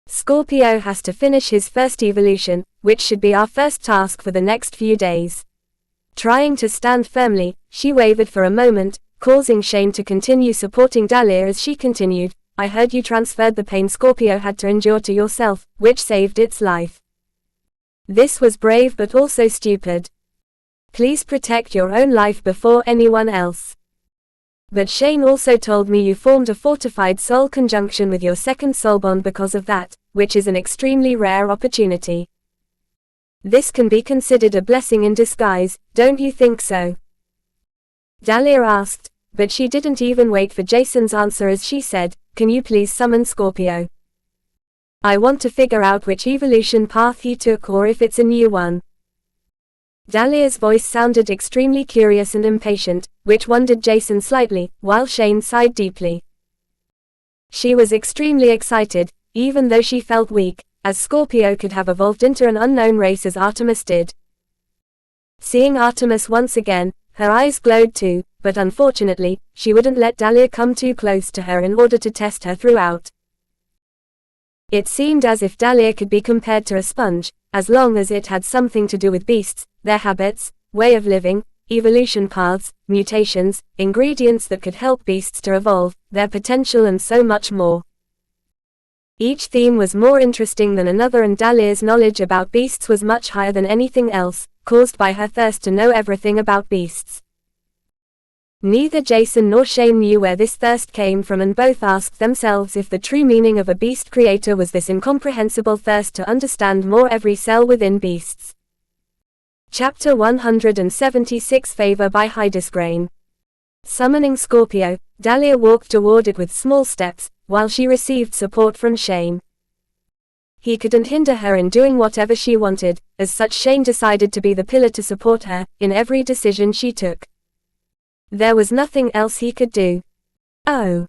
Scorpio has to finish his first evolution, which should be our first task for the next few days." Trying to stand firmly, she wavered for a moment, causing Shane to continue supporting Dahlia as she continued, "I heard you transferred the pain Scorpio had to endure to yourself, which saved its life. This was brave but also stupid. Please protect your own life before anyone else. But Shane also told me you formed a fortified soul conjunction with your second soul bond because of that, which is an extremely rare opportunity. This can be considered a blessing in disguise, don't you think so?" Dahlia asked, but she didn't even wait for Jason's answer as she said, can you please summon Scorpio? I want to figure out which evolution path he took or if it's a new one. Dahlia's voice sounded extremely curious and impatient, which wondered Jason slightly, while Shane sighed deeply. She was extremely excited, even though she felt weak, as Scorpio could have evolved into an unknown race as Artemis did. Seeing Artemis once again, her eyes glowed too, but unfortunately, she wouldn't let Dahlia come too close to her in order to test her throughout. It seemed as if Dahlia could be compared to a sponge, as long as it had something to do with beasts, their habits, way of living, evolution paths, mutations, ingredients that could help beasts to evolve, their potential and so much more. Each theme was more interesting than another and Dahlia's knowledge about beasts was much higher than anything else, caused by her thirst to know everything about beasts. Neither Jason nor Shane knew where this thirst came from and both asked themselves if the true meaning of a beast creator was this incomprehensible thirst to understand more every cell within beasts. Chapter 176 Favor by Hydesgrain. Summoning Scorpio, Dahlia walked toward it with small steps, while she received support from Shane. He couldn't hinder her in doing whatever she wanted, as such Shane decided to be the pillar to support her, in every decision she took. There was nothing else he could do. Oh.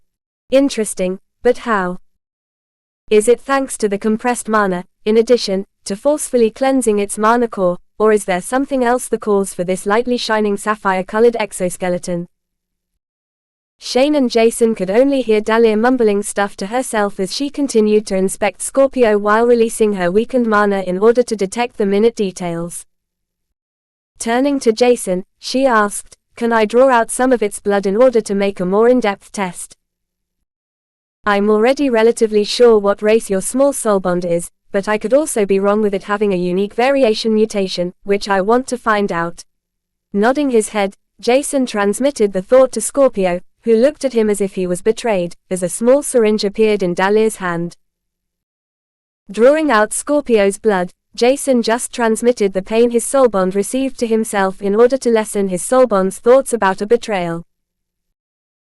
Interesting, but how? Is it thanks to the compressed mana, in addition, to forcefully cleansing its mana core, or is there something else the cause for this lightly shining sapphire-colored exoskeleton? Shane and Jason could only hear Dahlia mumbling stuff to herself as she continued to inspect Scorpio while releasing her weakened mana in order to detect the minute details. Turning to Jason, she asked, "Can I draw out some of its blood in order to make a more in-depth test? I'm already relatively sure what race your small soulbond is, but I could also be wrong with it having a unique variation mutation, which I want to find out." Nodding his head, Jason transmitted the thought to Scorpio, who looked at him as if he was betrayed, as a small syringe appeared in Dahlia's hand. Drawing out Scorpio's blood, Jason just transmitted the pain his soulbond received to himself in order to lessen his soulbond's thoughts about a betrayal.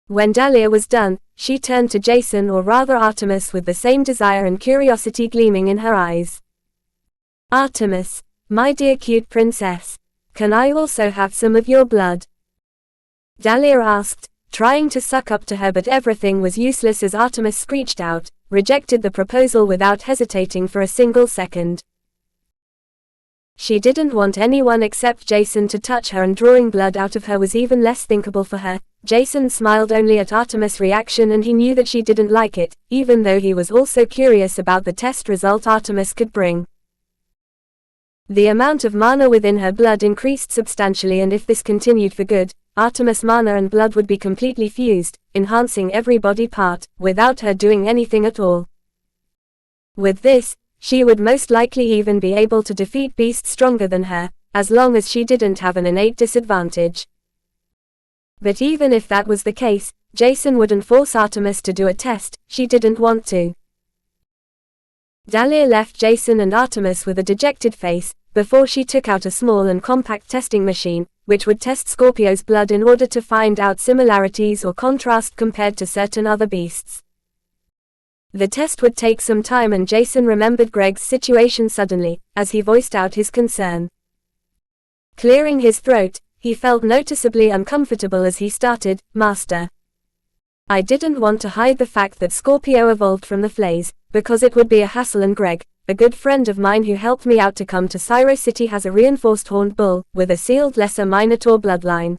When Dahlia was done, she turned to Jason, or rather Artemis, with the same desire and curiosity gleaming in her eyes. "Artemis, my dear cute princess, can I also have some of your blood?" Dahlia asked, trying to suck up to her, but everything was useless as Artemis screeched out, rejected the proposal without hesitating for a single second. She didn't want anyone except Jason to touch her, and drawing blood out of her was even less thinkable for her. Jason smiled only at Artemis' reaction, and he knew that she didn't like it, even though he was also curious about the test result Artemis could bring. The amount of mana within her blood increased substantially, and if this continued for good, Artemis' mana and blood would be completely fused, enhancing every body part, without her doing anything at all. With this, she would most likely even be able to defeat beasts stronger than her, as long as she didn't have an innate disadvantage. But even if that was the case, Jason wouldn't force Artemis to do a test, she didn't want to. Dahlia left Jason and Artemis with a dejected face, before she took out a small and compact testing machine, which would test Scorpio's blood in order to find out similarities or contrast compared to certain other beasts. The test would take some time, and Jason remembered Greg's situation suddenly, as he voiced out his concern. Clearing his throat, he felt noticeably uncomfortable as he started, "Master, I didn't want to hide the fact that Scorpio evolved from the Flays, because it would be a hassle, and Greg, a good friend of mine who helped me out to come to Syro City, has a reinforced horned bull, with a sealed lesser Minotaur bloodline.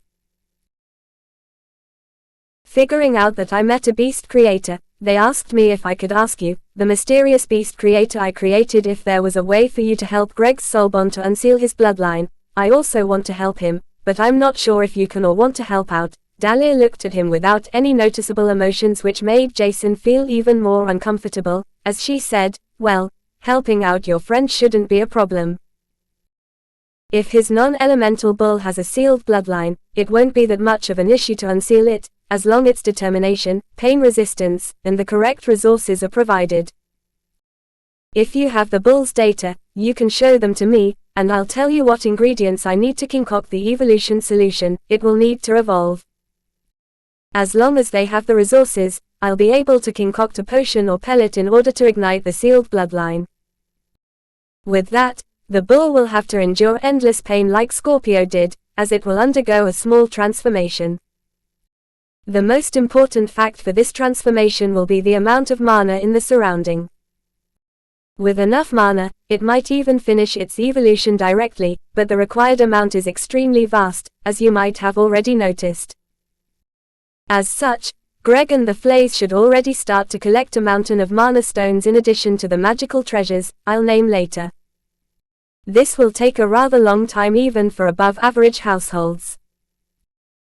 Figuring out that I met a beast creator, they asked me if I could ask you, the mysterious beast creator I created, if there was a way for you to help Greg's soulbond to unseal his bloodline. I also want to help him, but I'm not sure if you can or want to help out." Dahlia looked at him without any noticeable emotions, which made Jason feel even more uncomfortable, as she said, "Well, helping out your friend shouldn't be a problem. If his non-elemental bull has a sealed bloodline, it won't be that much of an issue to unseal it, as long as its determination, pain resistance, and the correct resources are provided. If you have the bull's data, you can show them to me, and I'll tell you what ingredients I need to concoct the evolution solution it will need to evolve. As long as they have the resources, I'll be able to concoct a potion or pellet in order to ignite the sealed bloodline. With that, the bull will have to endure endless pain like Scorpio did, as it will undergo a small transformation. The most important fact for this transformation will be the amount of mana in the surrounding. With enough mana, it might even finish its evolution directly, but the required amount is extremely vast, as you might have already noticed. As such, Greg and the Flays should already start to collect a mountain of mana stones in addition to the magical treasures I'll name later. This will take a rather long time even for above-average households.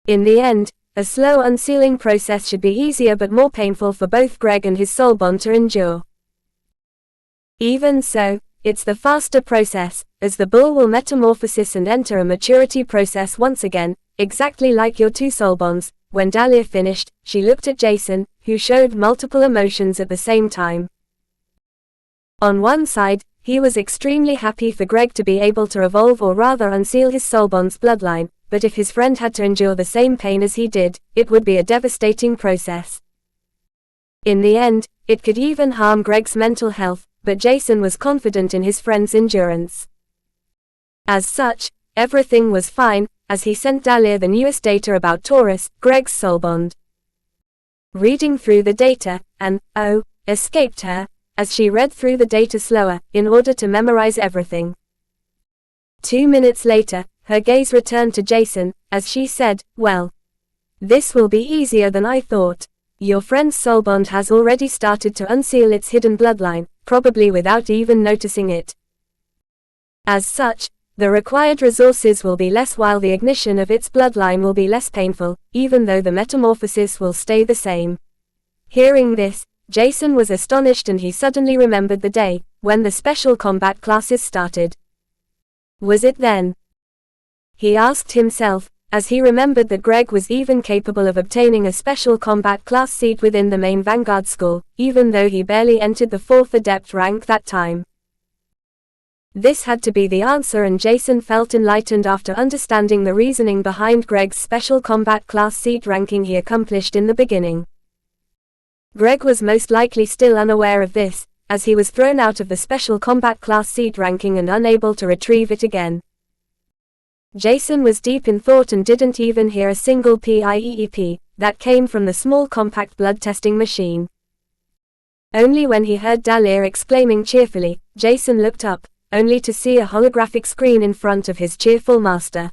In the end, a slow unsealing process should be easier but more painful for both Greg and his soulbond to endure. Even so, it's the faster process, as the bull will metamorphosis and enter a maturity process once again, exactly like your two soulbonds. When Dahlia finished, she looked at Jason, who showed multiple emotions at the same time. On one side, he was extremely happy for Greg to be able to evolve or rather unseal his soulbond's bloodline, but if his friend had to endure the same pain as he did, it would be a devastating process. In the end, it could even harm Greg's mental health, but Jason was confident in his friend's endurance. As such, everything was fine, as he sent Dahlia the newest data about Taurus, Greg's soulbond. Reading through the data, an "oh" escaped her, as she read through the data slower, in order to memorize everything. 2 minutes later, her gaze returned to Jason, as she said, "Well, this will be easier than I thought. Your friend's soulbond has already started to unseal its hidden bloodline, probably without even noticing it. As such, the required resources will be less while the ignition of its bloodline will be less painful, even though the metamorphosis will stay the same." Hearing this, Jason was astonished and he suddenly remembered the day when the special combat classes started. Was it then? He asked himself, as he remembered that Greg was even capable of obtaining a special combat class seat within the main Vanguard school, even though he barely entered the 4th adept rank that time. This had to be the answer, and Jason felt enlightened after understanding the reasoning behind Greg's special combat class seat ranking he accomplished in the beginning. Greg was most likely still unaware of this, as he was thrown out of the special combat class seat ranking and unable to retrieve it again. Jason was deep in thought and didn't even hear a single PIEEP that came from the small compact blood testing machine. Only when he heard Dahlia exclaiming cheerfully, Jason looked up, only to see a holographic screen in front of his cheerful master.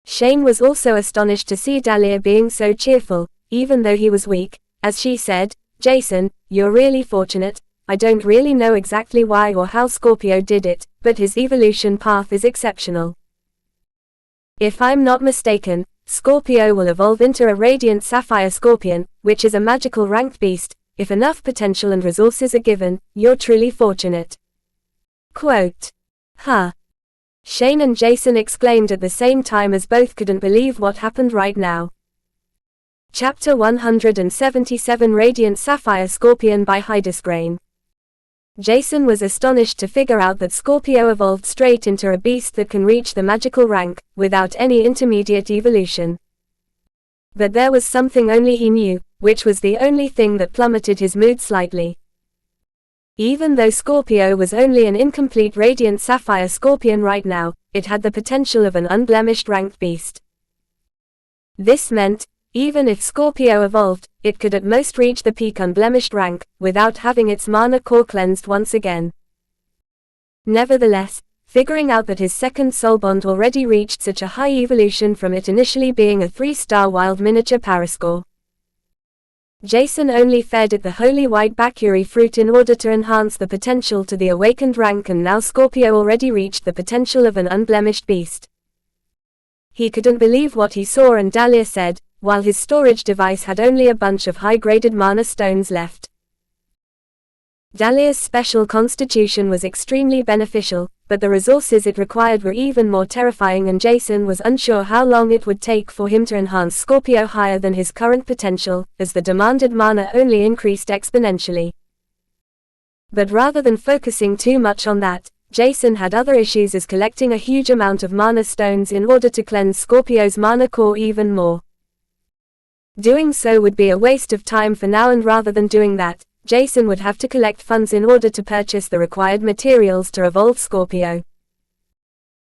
Shane was also astonished to see Dahlia being so cheerful, even though he was weak, as she said, "Jason, you're really fortunate. I don't really know exactly why or how Scorpio did it, but his evolution path is exceptional. If I'm not mistaken, Scorpio will evolve into a Radiant Sapphire Scorpion, which is a magical ranked beast. If enough potential and resources are given, you're truly fortunate." Quote. Huh. Shane and Jason exclaimed at the same time as both couldn't believe what happened right now. Chapter 177 Radiant Sapphire Scorpion by Hydesgrain. Jason was astonished to figure out that Scorpio evolved straight into a beast that can reach the magical rank, without any intermediate evolution. But there was something only he knew, which was the only thing that plummeted his mood slightly. Even though Scorpio was only an incomplete Radiant Sapphire Scorpion right now, it had the potential of an unblemished ranked beast. This meant, even if Scorpio evolved, it could at most reach the peak unblemished rank, without having its mana core cleansed once again. Nevertheless, figuring out that his second soulbond already reached such a high evolution from it initially being a 3-star wild miniature parascore, Jason only fed it the holy white Bakuri fruit in order to enhance the potential to the awakened rank, and now Scorpio already reached the potential of an unblemished beast. He couldn't believe what he saw, and Dahlia said, while his storage device had only a bunch of high-graded mana stones left. Dahlia's special constitution was extremely beneficial, but the resources it required were even more terrifying, and Jason was unsure how long it would take for him to enhance Scorpio higher than his current potential, as the demanded mana only increased exponentially. But rather than focusing too much on that, Jason had other issues, as collecting a huge amount of mana stones in order to cleanse Scorpio's mana core even more. Doing so would be a waste of time for now, and rather than doing that, Jason would have to collect funds in order to purchase the required materials to evolve Scorpio.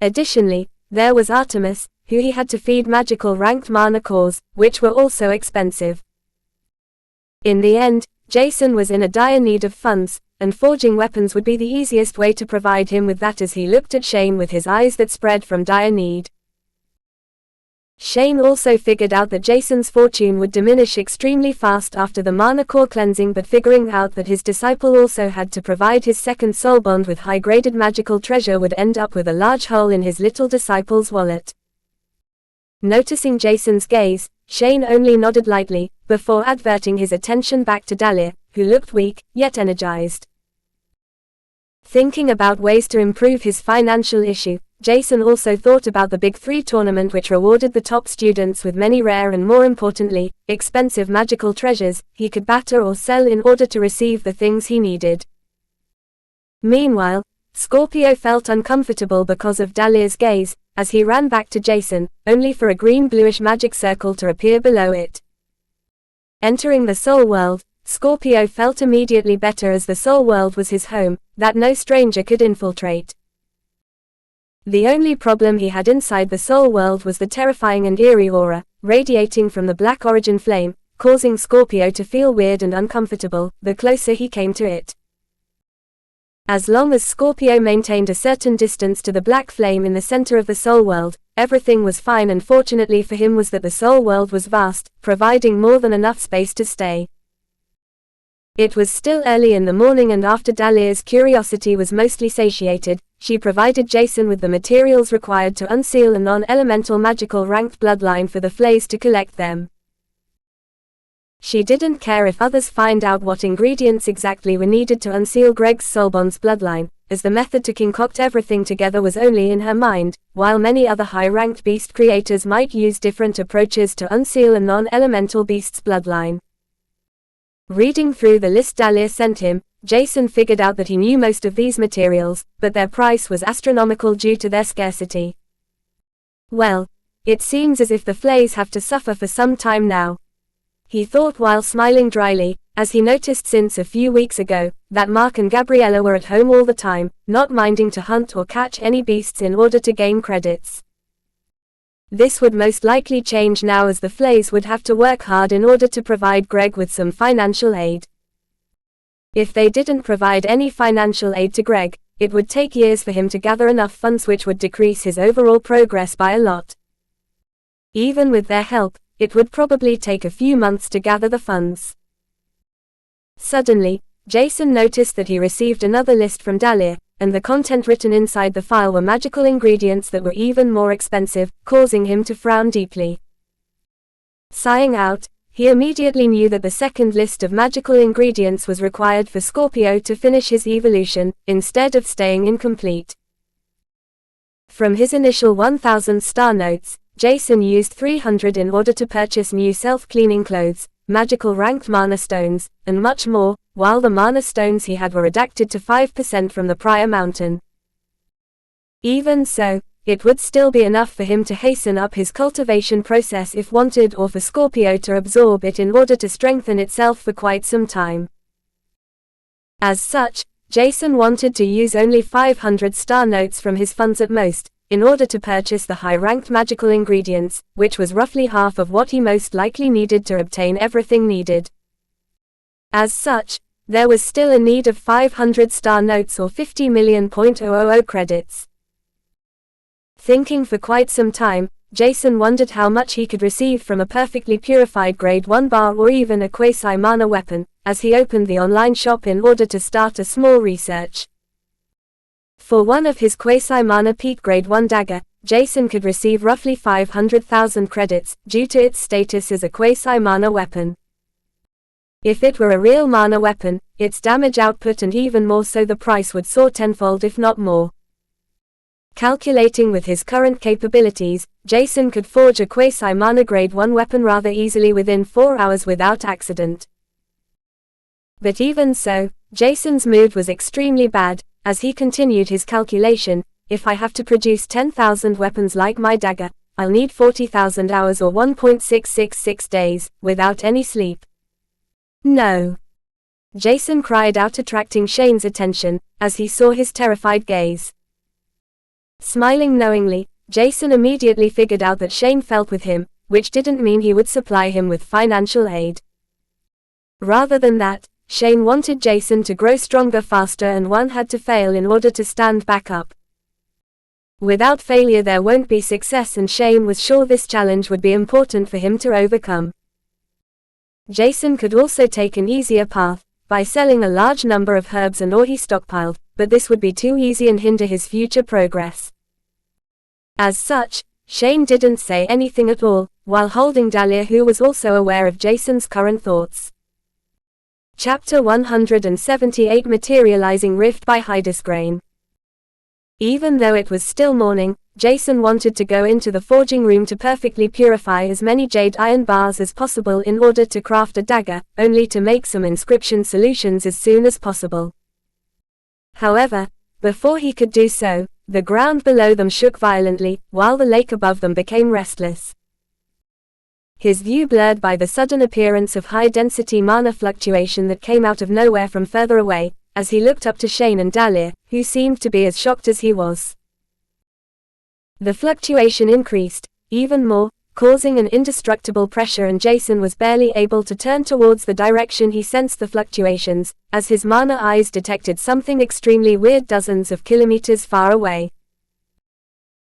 Additionally, there was Artemis, who he had to feed magical ranked mana cores, which were also expensive. In the end, Jason was in a dire need of funds, and forging weapons would be the easiest way to provide him with that, as he looked at Shane with his eyes that spread from dire need. Shane also figured out that Jason's fortune would diminish extremely fast after the mana core cleansing, but figuring out that his disciple also had to provide his second soul bond with high-graded magical treasure would end up with a large hole in his little disciple's wallet. Noticing Jason's gaze, Shane only nodded lightly, before adverting his attention back to Dahlia, who looked weak, yet energized. Thinking about ways to improve his financial issue, Jason also thought about the Big 3 tournament, which rewarded the top students with many rare and, more importantly, expensive magical treasures he could batter or sell in order to receive the things he needed. Meanwhile, Scorpio felt uncomfortable because of Dahlia's gaze, as he ran back to Jason, only for a green-bluish magic circle to appear below it. Entering the soul world, Scorpio felt immediately better, as the soul world was his home, that no stranger could infiltrate. The only problem he had inside the soul world was the terrifying and eerie aura, radiating from the black origin flame, causing Scorpio to feel weird and uncomfortable the closer he came to it. As long as Scorpio maintained a certain distance to the black flame in the center of the soul world, everything was fine, and fortunately for him was that the soul world was vast, providing more than enough space to stay. It was still early in the morning, and after Dahlia's curiosity was mostly satiated, she provided Jason with the materials required to unseal a non-elemental magical ranked bloodline for the Flays to collect them. She didn't care if others find out what ingredients exactly were needed to unseal Greg's Soulbond's bloodline, as the method to concoct everything together was only in her mind, while many other high-ranked beast creators might use different approaches to unseal a non-elemental beast's bloodline. Reading through the list Dahlia sent him, Jason figured out that he knew most of these materials, but their price was astronomical due to their scarcity. Well, it seems as if the Flays have to suffer for some time now, he thought while smiling dryly, as he noticed since a few weeks ago, that Mark and Gabriella were at home all the time, not minding to hunt or catch any beasts in order to gain credits. This would most likely change now, as the Flays would have to work hard in order to provide Greg with some financial aid. If they didn't provide any financial aid to Greg, it would take years for him to gather enough funds, which would decrease his overall progress by a lot. Even with their help, it would probably take a few months to gather the funds. Suddenly, Jason noticed that he received another list from Dahlia, and the content written inside the file were magical ingredients that were even more expensive, causing him to frown deeply. Sighing out, he immediately knew that the second list of magical ingredients was required for Scorpio to finish his evolution, instead of staying incomplete. From his initial 1,000 star notes, Jason used 300 in order to purchase new self-cleaning clothes, magical ranked mana stones, and much more, while the mana stones he had were redacted to 5% from the prior mountain. Even so, it would still be enough for him to hasten up his cultivation process if wanted, or for Scorpio to absorb it in order to strengthen itself for quite some time. As such, Jason wanted to use only 500 star notes from his funds at most, in order to purchase the high-ranked magical ingredients, which was roughly half of what he most likely needed to obtain everything needed. As such, there was still a need of 500 star notes or 50 million.000 credits. Thinking for quite some time, Jason wondered how much he could receive from a perfectly purified grade 1 bar or even a quasi-mana weapon, as he opened the online shop in order to start a small research. For one of his quasi-mana peak grade 1 dagger, Jason could receive roughly 500,000 credits, due to its status as a quasi-mana weapon. If it were a real mana weapon, its damage output and even more so the price would soar tenfold if not more. Calculating with his current capabilities, Jason could forge a quasi-mana grade 1 weapon rather easily within 4 hours without accident. But even so, Jason's mood was extremely bad, as he continued his calculation. If I have to produce 10,000 weapons like my dagger, I'll need 40,000 hours or 1.666 days, without any sleep. No. Jason cried out, attracting Shane's attention, as he saw his terrified gaze. Smiling knowingly, Jason immediately figured out that Shane felt with him, which didn't mean he would supply him with financial aid. Rather than that, Shane wanted Jason to grow stronger faster, and one had to fail in order to stand back up. Without failure there won't be success, and Shane was sure this challenge would be important for him to overcome. Jason could also take an easier path, by selling a large number of herbs and ore he stockpiled, but this would be too easy and hinder his future progress. As such, Shane didn't say anything at all, while holding Dahlia, who was also aware of Jason's current thoughts. Chapter 178 Materializing Rift by Hydesgrain. Even though it was still morning, Jason wanted to go into the forging room to perfectly purify as many jade iron bars as possible in order to craft a dagger, only to make some inscription solutions as soon as possible. However, before he could do so, the ground below them shook violently, while the lake above them became restless. His view blurred by the sudden appearance of high-density mana fluctuation that came out of nowhere from further away, as he looked up to Shane and Dahlia, who seemed to be as shocked as he was. The fluctuation increased, even more, causing an indestructible pressure, and Jason was barely able to turn towards the direction he sensed the fluctuations, as his mana eyes detected something extremely weird dozens of kilometers far away.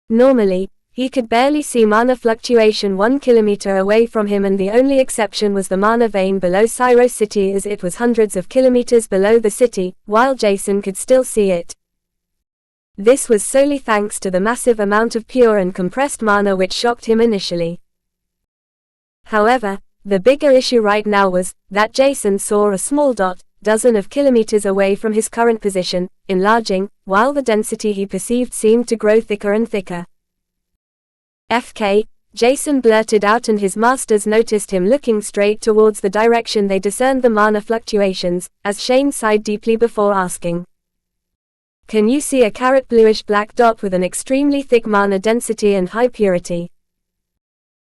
Normally, he could barely see mana fluctuation 1 kilometer away from him, and the only exception was the mana vein below Syro City, as it was hundreds of kilometers below the city, while Jason could still see it. This was solely thanks to the massive amount of pure and compressed mana which shocked him initially. However, the bigger issue right now was that Jason saw a small dot, dozen of kilometers away from his current position, enlarging, while the density he perceived seemed to grow thicker and thicker. FK, Jason blurted out, and his masters noticed him looking straight towards the direction they discerned the mana fluctuations, as Shane sighed deeply before asking. Can you see a carrot bluish black dot with an extremely thick mana density and high purity?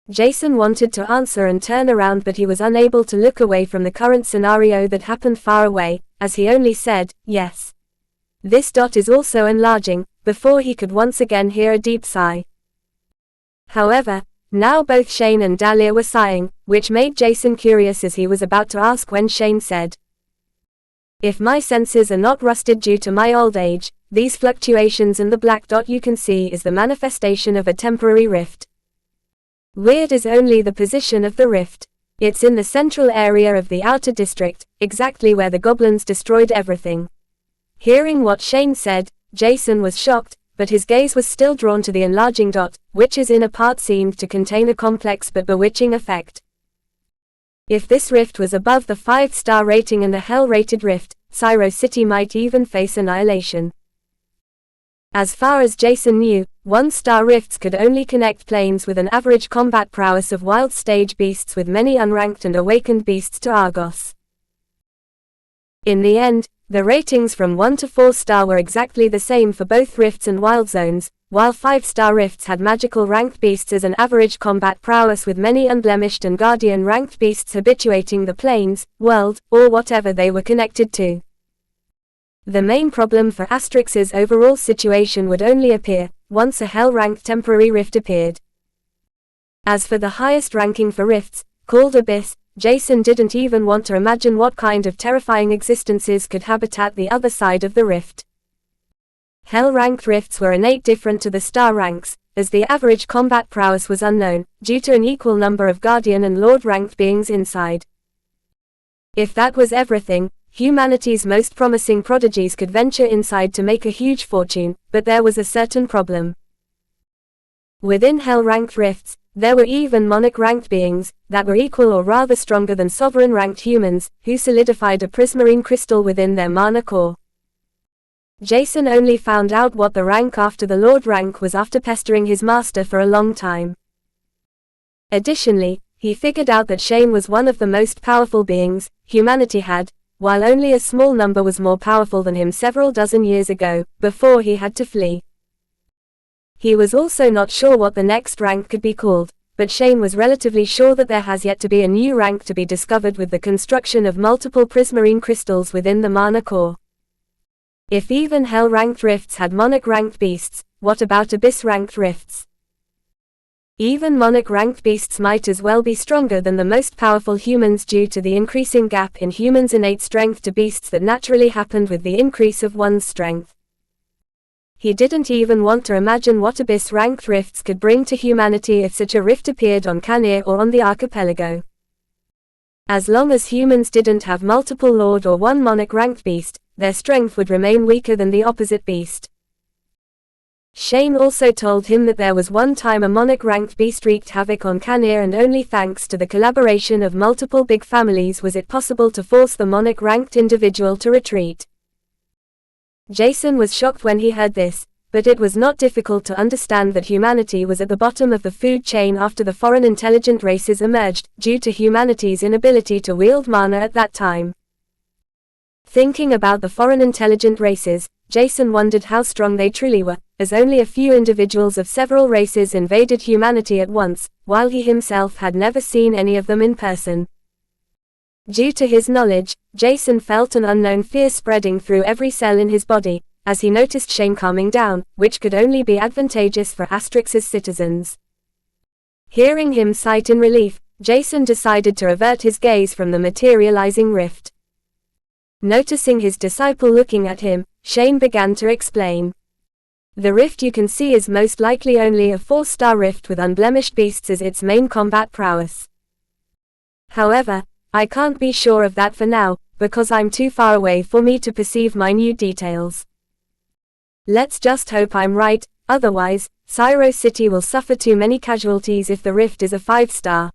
Jason wanted to answer and turn around, but he was unable to look away from the current scenario that happened far away, as he only said, yes. This dot is also enlarging, before he could once again hear a deep sigh. However, now both Shane and Dahlia were sighing, which made Jason curious, as he was about to ask when Shane said, "If my senses are not rusted due to my old age, these fluctuations and the black dot you can see is the manifestation of a temporary rift. Weird is only the position of the rift. It's in the central area of the outer district, exactly where the goblins destroyed everything." Hearing what Shane said, Jason was shocked, but his gaze was still drawn to the enlarging dot, which his inner part seemed to contain a complex but bewitching effect. If this rift was above the 5-star rating and a hell-rated rift, Syro City might even face annihilation. As far as Jason knew, 1-star rifts could only connect planes with an average combat prowess of wild stage beasts with many unranked and awakened beasts to Argos. In the end, the ratings from 1 to 4-star were exactly the same for both rifts and wild zones, while 5-star rifts had magical ranked beasts as an average combat prowess with many unblemished and guardian ranked beasts habituating the planes, world, or whatever they were connected to. The main problem for Asterix's overall situation would only appear once a hell-ranked temporary rift appeared. As for the highest ranking for rifts, called Abyss, Jason didn't even want to imagine what kind of terrifying existences could habitat the other side of the rift. Hell-ranked rifts were innate different to the star ranks, as the average combat prowess was unknown, due to an equal number of guardian and lord-ranked beings inside. If that was everything, humanity's most promising prodigies could venture inside to make a huge fortune, but there was a certain problem. Within hell-ranked rifts, there were even monarch-ranked beings, that were equal or rather stronger than sovereign-ranked humans, who solidified a prismarine crystal within their mana core. Jason only found out what the rank after the Lord rank was after pestering his master for a long time. Additionally, he figured out that Shane was one of the most powerful beings humanity had, while only a small number was more powerful than him several dozen years ago, before he had to flee. He was also not sure what the next rank could be called, but Shane was relatively sure that there has yet to be a new rank to be discovered with the construction of multiple prismarine crystals within the mana core. If even Hell-ranked rifts had Monarch-ranked beasts, what about Abyss-ranked rifts? Even Monarch-ranked beasts might as well be stronger than the most powerful humans due to the increasing gap in humans' innate strength to beasts that naturally happened with the increase of one's strength. He didn't even want to imagine what Abyss-ranked rifts could bring to humanity if such a rift appeared on Khaenir or on the archipelago. As long as humans didn't have multiple Lord or one Monarch-ranked beast, their strength would remain weaker than the opposite beast. Shane also told him that there was one time a Monarch-ranked beast wreaked havoc on Khaenir, and only thanks to the collaboration of multiple big families was it possible to force the Monarch-ranked individual to retreat. Jason was shocked when he heard this, but it was not difficult to understand that humanity was at the bottom of the food chain after the foreign intelligent races emerged, due to humanity's inability to wield mana at that time. Thinking about the foreign intelligent races, Jason wondered how strong they truly were, as only a few individuals of several races invaded humanity at once, while he himself had never seen any of them in person. Due to his knowledge, Jason felt an unknown fear spreading through every cell in his body, as he noticed Shane calming down, which could only be advantageous for Asterix's citizens. Hearing him sigh in relief, Jason decided to avert his gaze from the materializing rift. Noticing his disciple looking at him, Shane began to explain. The rift you can see is most likely only a 4-star rift with unblemished beasts as its main combat prowess. However, I can't be sure of that for now, because I'm too far away for me to perceive minute details. Let's just hope I'm right, otherwise, Syro City will suffer too many casualties if the rift is a 5-star.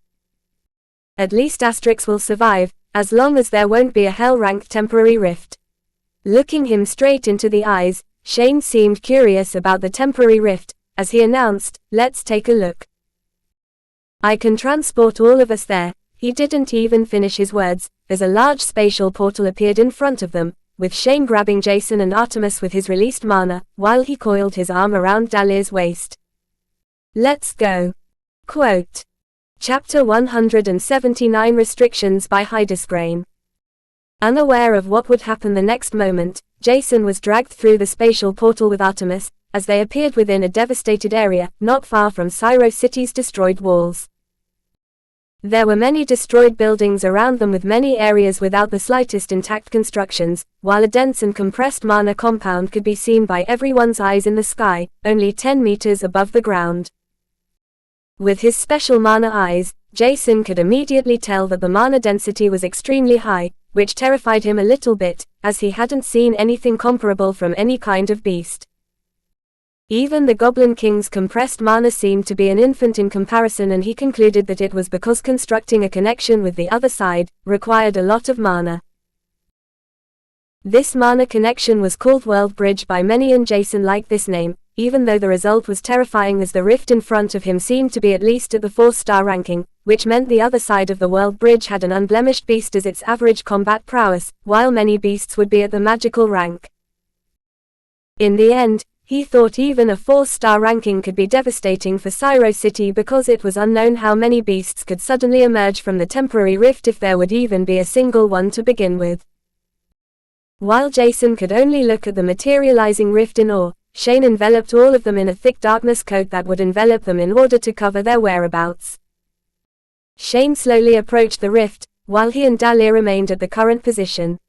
At least Asterix will survive, as long as there won't be a Hell-ranked temporary rift. Looking him straight into the eyes, Shane seemed curious about the temporary rift, as he announced, "Let's take a look. I can transport all of us there." He didn't even finish his words, as a large spatial portal appeared in front of them, with Shane grabbing Jason and Artemis with his released mana, while he coiled his arm around Dalir's waist. "Let's go." Quote. Chapter 179 Restrictions by Hydesgrain. Unaware of what would happen the next moment, Jason was dragged through the spatial portal with Artemis, as they appeared within a devastated area, not far from Syro City's destroyed walls. There were many destroyed buildings around them with many areas without the slightest intact constructions, while a dense and compressed mana compound could be seen by everyone's eyes in the sky, only 10 meters above the ground. With his special mana eyes, Jason could immediately tell that the mana density was extremely high, which terrified him a little bit, as he hadn't seen anything comparable from any kind of beast. Even the Goblin King's compressed mana seemed to be an infant in comparison, and he concluded that it was because constructing a connection with the other side required a lot of mana. This mana connection was called World Bridge by many, and Jason liked this name, even though the result was terrifying, as the rift in front of him seemed to be at least at the 4-star ranking, which meant the other side of the World Bridge had an unblemished beast as its average combat prowess, while many beasts would be at the magical rank. In the end, he thought even a 4-star ranking could be devastating for Syro City, because it was unknown how many beasts could suddenly emerge from the temporary rift, if there would even be a single one to begin with. While Jason could only look at the materializing rift in awe, Shane enveloped all of them in a thick darkness coat that would envelop them in order to cover their whereabouts. Shane slowly approached the rift, while he and Dalir remained at the current position.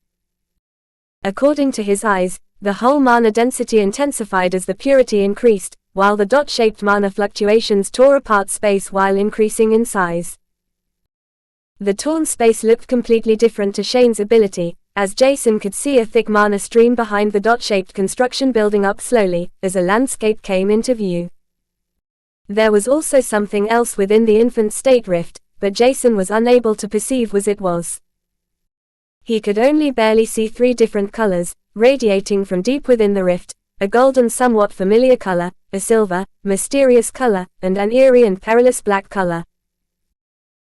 According to his eyes, the whole mana density intensified as the purity increased, while the dot-shaped mana fluctuations tore apart space while increasing in size. The torn space looked completely different to Shane's ability, as Jason could see a thick mana stream behind the dot-shaped construction building up slowly, as a landscape came into view. There was also something else within the infant state rift, but Jason was unable to perceive what it was. He could only barely see 3 different colors, radiating from deep within the rift, a golden somewhat familiar color, a silver, mysterious color, and an eerie and perilous black color.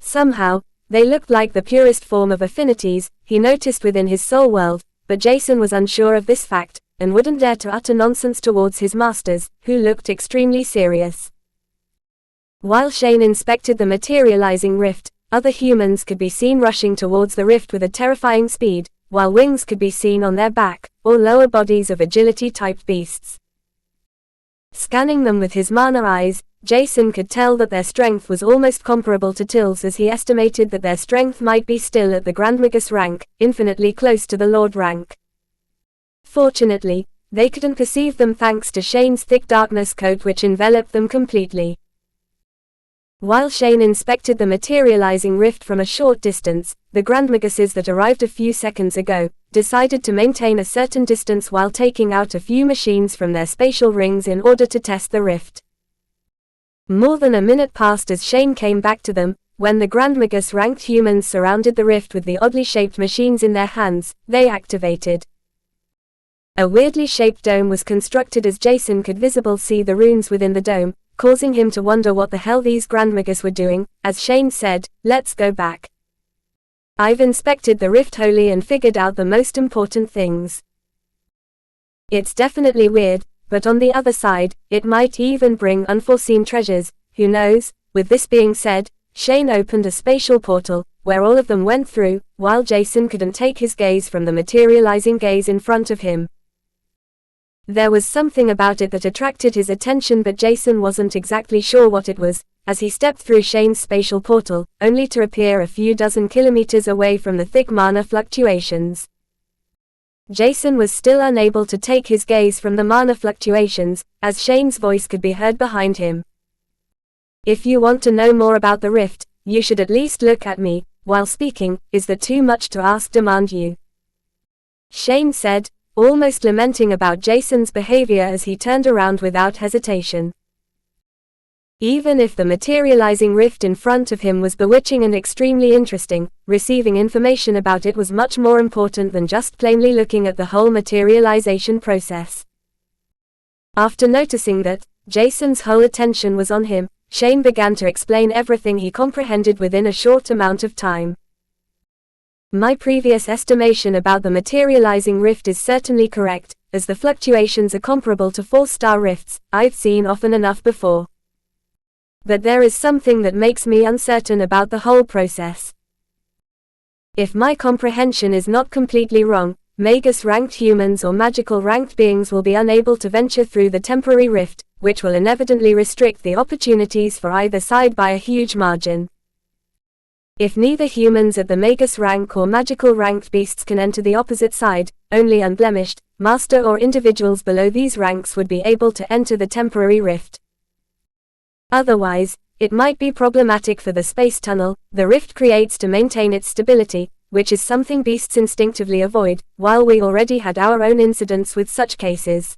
Somehow, they looked like the purest form of affinities, he noticed within his soul world, but Jason was unsure of this fact, and wouldn't dare to utter nonsense towards his masters, who looked extremely serious. While Shane inspected the materializing rift, other humans could be seen rushing towards the rift with a terrifying speed, while wings could be seen on their back, or lower bodies of agility-type beasts. Scanning them with his mana eyes, Jason could tell that their strength was almost comparable to Till's, as he estimated that their strength might be still at the Grandmagus rank, infinitely close to the Lord rank. Fortunately, they couldn't perceive them thanks to Shane's thick darkness coat which enveloped them completely. While Shane inspected the materializing rift from a short distance, the Grandmaguses that arrived a few seconds ago decided to maintain a certain distance while taking out a few machines from their spatial rings in order to test the rift. More than a minute passed as Shane came back to them. When the Grandmagus ranked humans surrounded the rift with the oddly shaped machines in their hands, they activated. A weirdly shaped dome was constructed as Jason could visibly see the runes within the dome, causing him to wonder what the hell these Grandmagus were doing. As Shane said, "Let's go back. I've inspected the rift wholly and figured out the most important things. It's definitely weird, but on the other side, it might even bring unforeseen treasures, who knows?" With this being said, Shane opened a spatial portal, where all of them went through, while Jason couldn't take his gaze from the materializing gaze in front of him. There was something about it that attracted his attention, but Jason wasn't exactly sure what it was, as he stepped through Shane's spatial portal, only to appear a few dozen kilometers away from the thick mana fluctuations. Jason was still unable to take his gaze from the mana fluctuations, as Shane's voice could be heard behind him. "If you want to know more about the rift, you should at least look at me, while speaking. Is that too much to ask, demand you?" Shane said, almost lamenting about Jason's behavior as he turned around without hesitation. Even if the materializing rift in front of him was bewitching and extremely interesting, receiving information about it was much more important than just plainly looking at the whole materialization process. After noticing that Jason's whole attention was on him, Shane began to explain everything he comprehended within a short amount of time. "My previous estimation about the materializing rift is certainly correct, as the fluctuations are comparable to 4-star rifts I've seen often enough before. But there is something that makes me uncertain about the whole process. If my comprehension is not completely wrong, Magus-ranked humans or magical-ranked beings will be unable to venture through the temporary rift, which will inevitably restrict the opportunities for either side by a huge margin. If neither humans at the Magus rank or magical-ranked beasts can enter the opposite side, only unblemished, master or individuals below these ranks would be able to enter the temporary rift. Otherwise, it might be problematic for the space tunnel the rift creates to maintain its stability, which is something beasts instinctively avoid, while we already had our own incidents with such cases.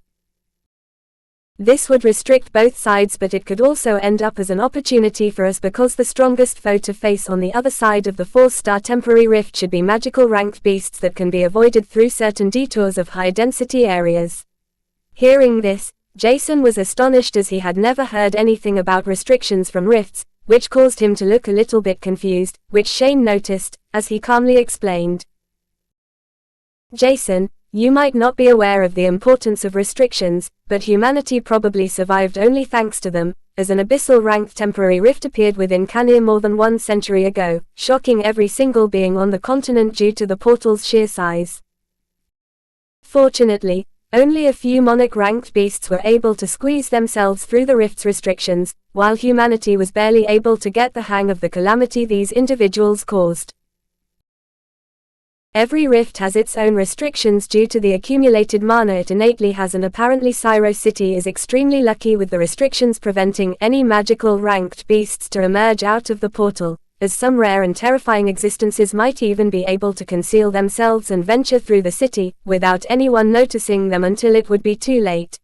This would restrict both sides, but it could also end up as an opportunity for us because the strongest foe to face on the other side of the 4-star temporary rift should be magical ranked beasts that can be avoided through certain detours of high density areas." Hearing this, Jason was astonished, as he had never heard anything about restrictions from rifts, which caused him to look a little bit confused, which Shane noticed, as he calmly explained. "Jason, you might not be aware of the importance of restrictions, but humanity probably survived only thanks to them, as an abyssal-ranked temporary rift appeared within Canir more than 1 century ago, shocking every single being on the continent due to the portal's sheer size. Fortunately, only a few monarch-ranked beasts were able to squeeze themselves through the rift's restrictions, while humanity was barely able to get the hang of the calamity these individuals caused. Every rift has its own restrictions due to the accumulated mana it innately has, and apparently Syro City is extremely lucky with the restrictions preventing any magical ranked beasts to emerge out of the portal, as some rare and terrifying existences might even be able to conceal themselves and venture through the city, without anyone noticing them until it would be too late.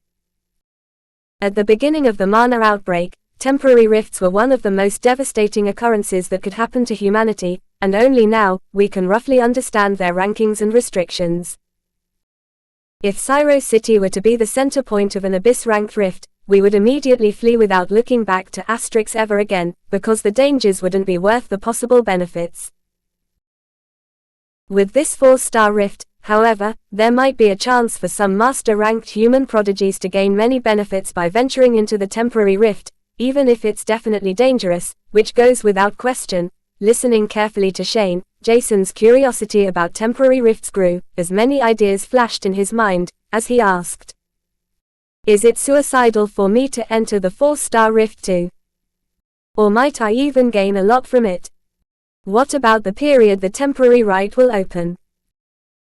At the beginning of the mana outbreak, temporary rifts were one of the most devastating occurrences that could happen to humanity, and only now, we can roughly understand their rankings and restrictions. If Syro City were to be the center point of an Abyss-ranked rift, we would immediately flee without looking back to Asterix ever again, because the dangers wouldn't be worth the possible benefits. With this 4-star rift, However, there might be a chance for some master-ranked human prodigies to gain many benefits by venturing into the temporary rift, even if it's definitely dangerous, which goes without question. Listening carefully to Shane, Jason's curiosity about temporary rifts grew, as many ideas flashed in his mind, as he asked, "Is it suicidal for me to enter the 4-star rift too? Or might I even gain a lot from it? What about the period the temporary rite will open?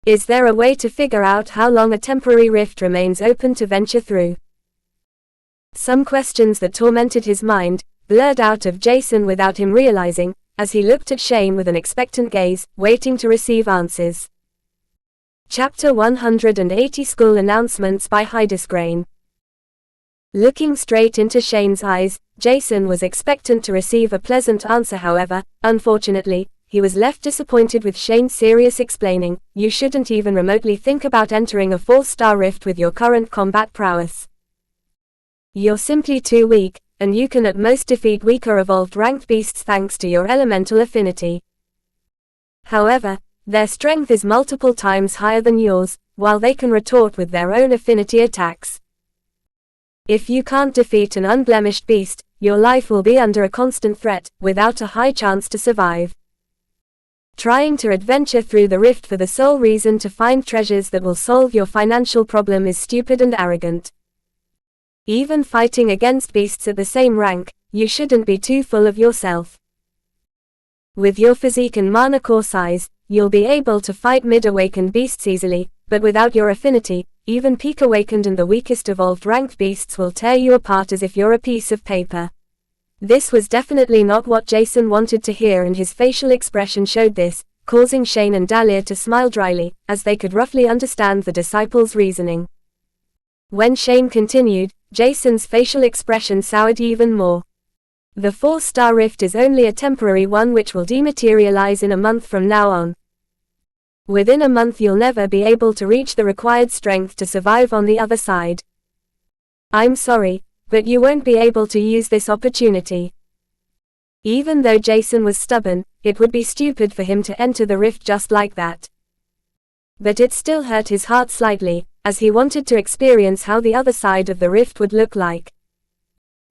Is there a way to figure out how long a temporary rift remains open to venture through?" Some questions that tormented his mind blurred out of Jason without him realizing, as he looked at Shane with an expectant gaze, waiting to receive answers. Chapter 180 School Announcements by Hydesgrain. Looking straight into Shane's eyes, Jason was expectant to receive a pleasant answer. However, unfortunately, he was left disappointed with Shane's serious explaining, "You shouldn't even remotely think about entering a 4-star rift with your current combat prowess. You're simply too weak, and you can at most defeat weaker evolved ranked beasts thanks to your elemental affinity. However, their strength is multiple times higher than yours, while they can retort with their own affinity attacks. If you can't defeat an unblemished beast, your life will be under a constant threat, without a high chance to survive. Trying to adventure through the rift for the sole reason to find treasures that will solve your financial problem is stupid and arrogant. Even fighting against beasts at the same rank, you shouldn't be too full of yourself. With your physique and mana core size, you'll be able to fight mid-awakened beasts easily, but without your affinity, even peak-awakened and the weakest evolved ranked beasts will tear you apart as if you're a piece of paper." This was definitely not what Jason wanted to hear, and his facial expression showed this, causing Shane and Dahlia to smile dryly, as they could roughly understand the disciple's reasoning. When Shane continued, Jason's facial expression soured even more. "The 4-star rift is only a temporary one which will dematerialize in a month from now on. Within a month you'll never be able to reach the required strength to survive on the other side. I'm sorry, but you won't be able to use this opportunity." Even though Jason was stubborn, it would be stupid for him to enter the rift just like that. But it still hurt his heart slightly, as he wanted to experience how the other side of the rift would look like.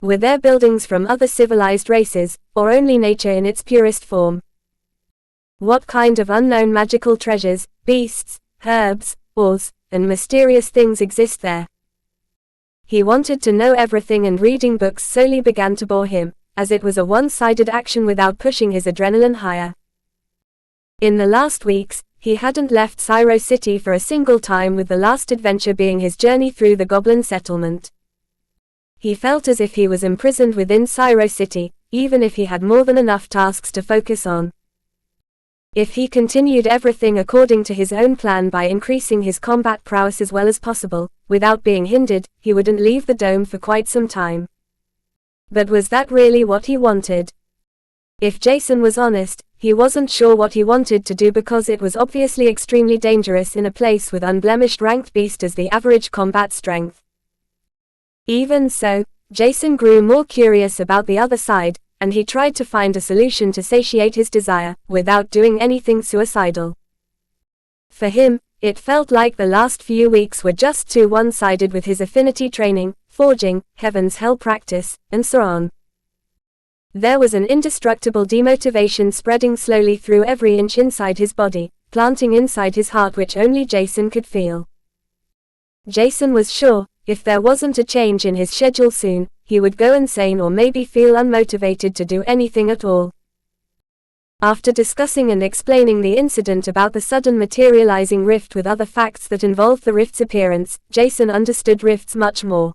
Were there buildings from other civilized races, or only nature in its purest form? What kind of unknown magical treasures, beasts, herbs, ores, and mysterious things exist there? He wanted to know everything, and reading books solely began to bore him, as it was a one-sided action without pushing his adrenaline higher. In the last weeks, he hadn't left Syro City for a single time, with the last adventure being his journey through the Goblin settlement. He felt as if he was imprisoned within Syro City, even if he had more than enough tasks to focus on. If he continued everything according to his own plan by increasing his combat prowess as well as possible, without being hindered, he wouldn't leave the dome for quite some time. But was that really what he wanted? If Jason was honest, he wasn't sure what he wanted to do, because it was obviously extremely dangerous in a place with unblemished ranked beast as the average combat strength. Even so, Jason grew more curious about the other side, and he tried to find a solution to satiate his desire, without doing anything suicidal. For him, it felt like the last few weeks were just too one-sided with his affinity training, forging, Heaven's Hell practice, and so on. There was an indestructible demotivation spreading slowly through every inch inside his body, planting inside his heart, which only Jason could feel. Jason was sure, if there wasn't a change in his schedule soon, he would go insane or maybe feel unmotivated to do anything at all. After discussing and explaining the incident about the sudden materializing rift with other facts that involved the rift's appearance, Jason understood rifts much more.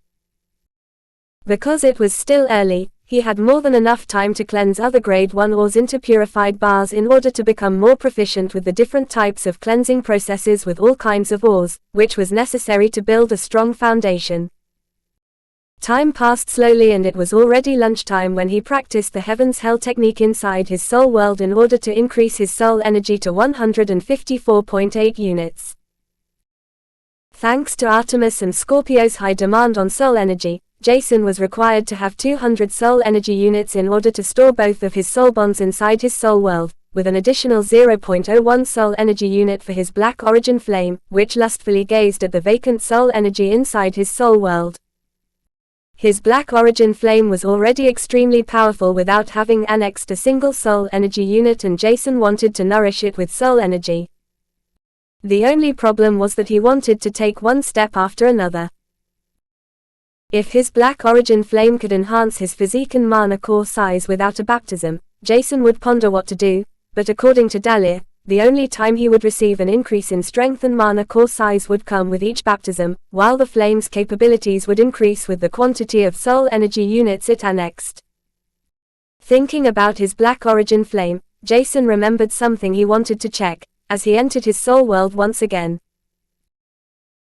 Because it was still early, he had more than enough time to cleanse other grade 1 ores into purified bars in order to become more proficient with the different types of cleansing processes with all kinds of ores, which was necessary to build a strong foundation. Time passed slowly, and it was already lunchtime when he practiced the Heaven's Hell technique inside his soul world in order to increase his soul energy to 154.8 units. Thanks to Artemis and Scorpio's high demand on soul energy, Jason was required to have 200 soul energy units in order to store both of his soul bonds inside his soul world, with an additional 0.01 soul energy unit for his black origin flame, which lustfully gazed at the vacant soul energy inside his soul world. His black origin flame was already extremely powerful without having annexed a single soul energy unit, and Jason wanted to nourish it with soul energy. The only problem was that he wanted to take one step after another. If his black origin flame could enhance his physique and mana core size without a baptism, Jason would ponder what to do, but according to Dahlia, the only time he would receive an increase in strength and mana core size would come with each baptism, while the flame's capabilities would increase with the quantity of soul energy units it annexed. Thinking about his black origin flame, Jason remembered something he wanted to check, as he entered his soul world once again.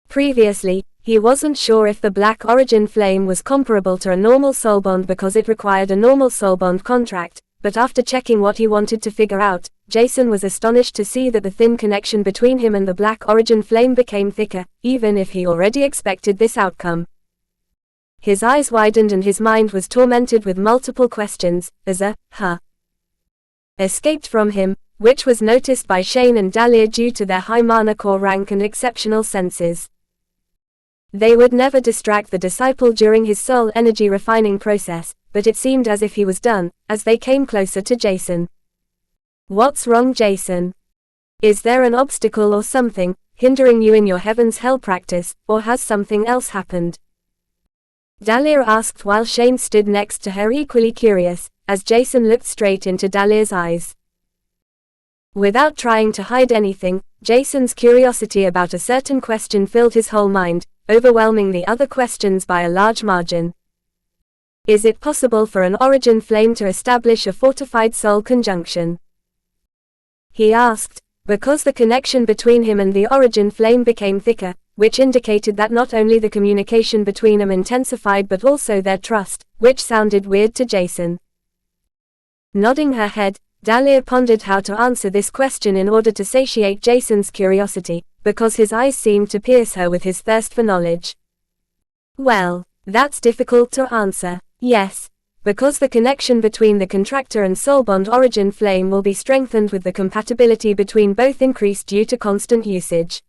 Previously, he wasn't sure if the black origin flame was comparable to a normal soulbond because it required a normal soulbond contract, but after checking what he wanted to figure out, Jason was astonished to see that the thin connection between him and the black origin flame became thicker, even if he already expected this outcome. His eyes widened and his mind was tormented with multiple questions, as a escaped from him, which was noticed by Shane and Dahlia due to their high mana core rank and exceptional senses. They would never distract the disciple during his soul energy refining process, but it seemed as if he was done, as they came closer to Jason. "What's wrong, Jason? Is there an obstacle or something, hindering you in your Heaven's Hell practice, or has something else happened?" Dahlia asked while Shane stood next to her equally curious, as Jason looked straight into Dahlia's eyes. Without trying to hide anything, Jason's curiosity about a certain question filled his whole mind, overwhelming the other questions by a large margin. Is it possible for an origin flame to establish a fortified soul conjunction? He asked, because the connection between him and the origin flame became thicker, which indicated that not only the communication between them intensified but also their trust, which sounded weird to Jason. Nodding her head, Dahlia pondered how to answer this question in order to satiate Jason's curiosity, because his eyes seemed to pierce her with his thirst for knowledge. "Well, that's difficult to answer. Yes, because the connection between the contractor and soulbond origin flame will be strengthened with the compatibility between both increased due to constant usage.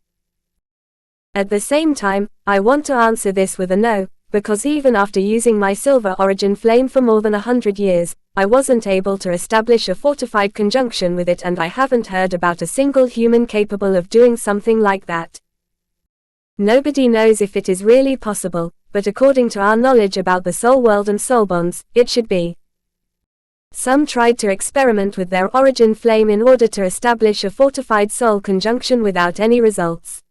At the same time, I want to answer this with a no, because even after using my silver origin flame for more than 100 years, I wasn't able to establish a fortified conjunction with it, and I haven't heard about a single human capable of doing something like that. Nobody knows if it is really possible, but according to our knowledge about the soul world and soul bonds, it should be. Some tried to experiment with their origin flame in order to establish a fortified soul conjunction without any results.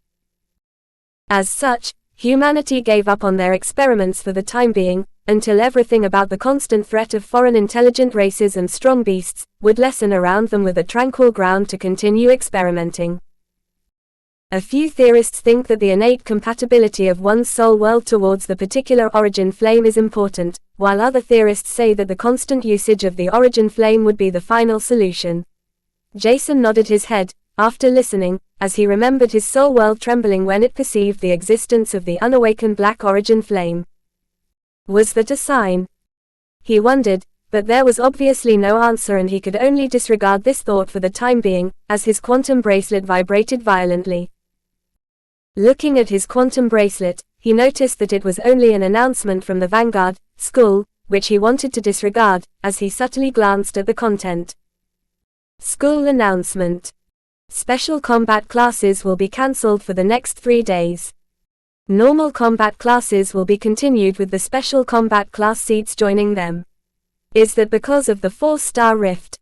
As such, humanity gave up on their experiments for the time being, until everything about the constant threat of foreign intelligent races and strong beasts would lessen around them with a tranquil ground to continue experimenting. A few theorists think that the innate compatibility of one's soul world towards the particular origin flame is important, while other theorists say that the constant usage of the origin flame would be the final solution. Jason nodded his head, after listening, as he remembered his soul world trembling when it perceived the existence of the unawakened black origin flame. Was that a sign? He wondered, but there was obviously no answer, and he could only disregard this thought for the time being, as his quantum bracelet vibrated violently. Looking at his quantum bracelet, he noticed that it was only an announcement from the Vanguard School, which he wanted to disregard, as he subtly glanced at the content. School announcement. Special combat classes will be cancelled for the next 3 days. Normal combat classes will be continued with the special combat class seats joining them. Is that because of the 4-star rift?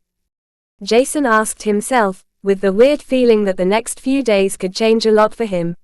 Jason asked himself, with the weird feeling that the next few days could change a lot for him.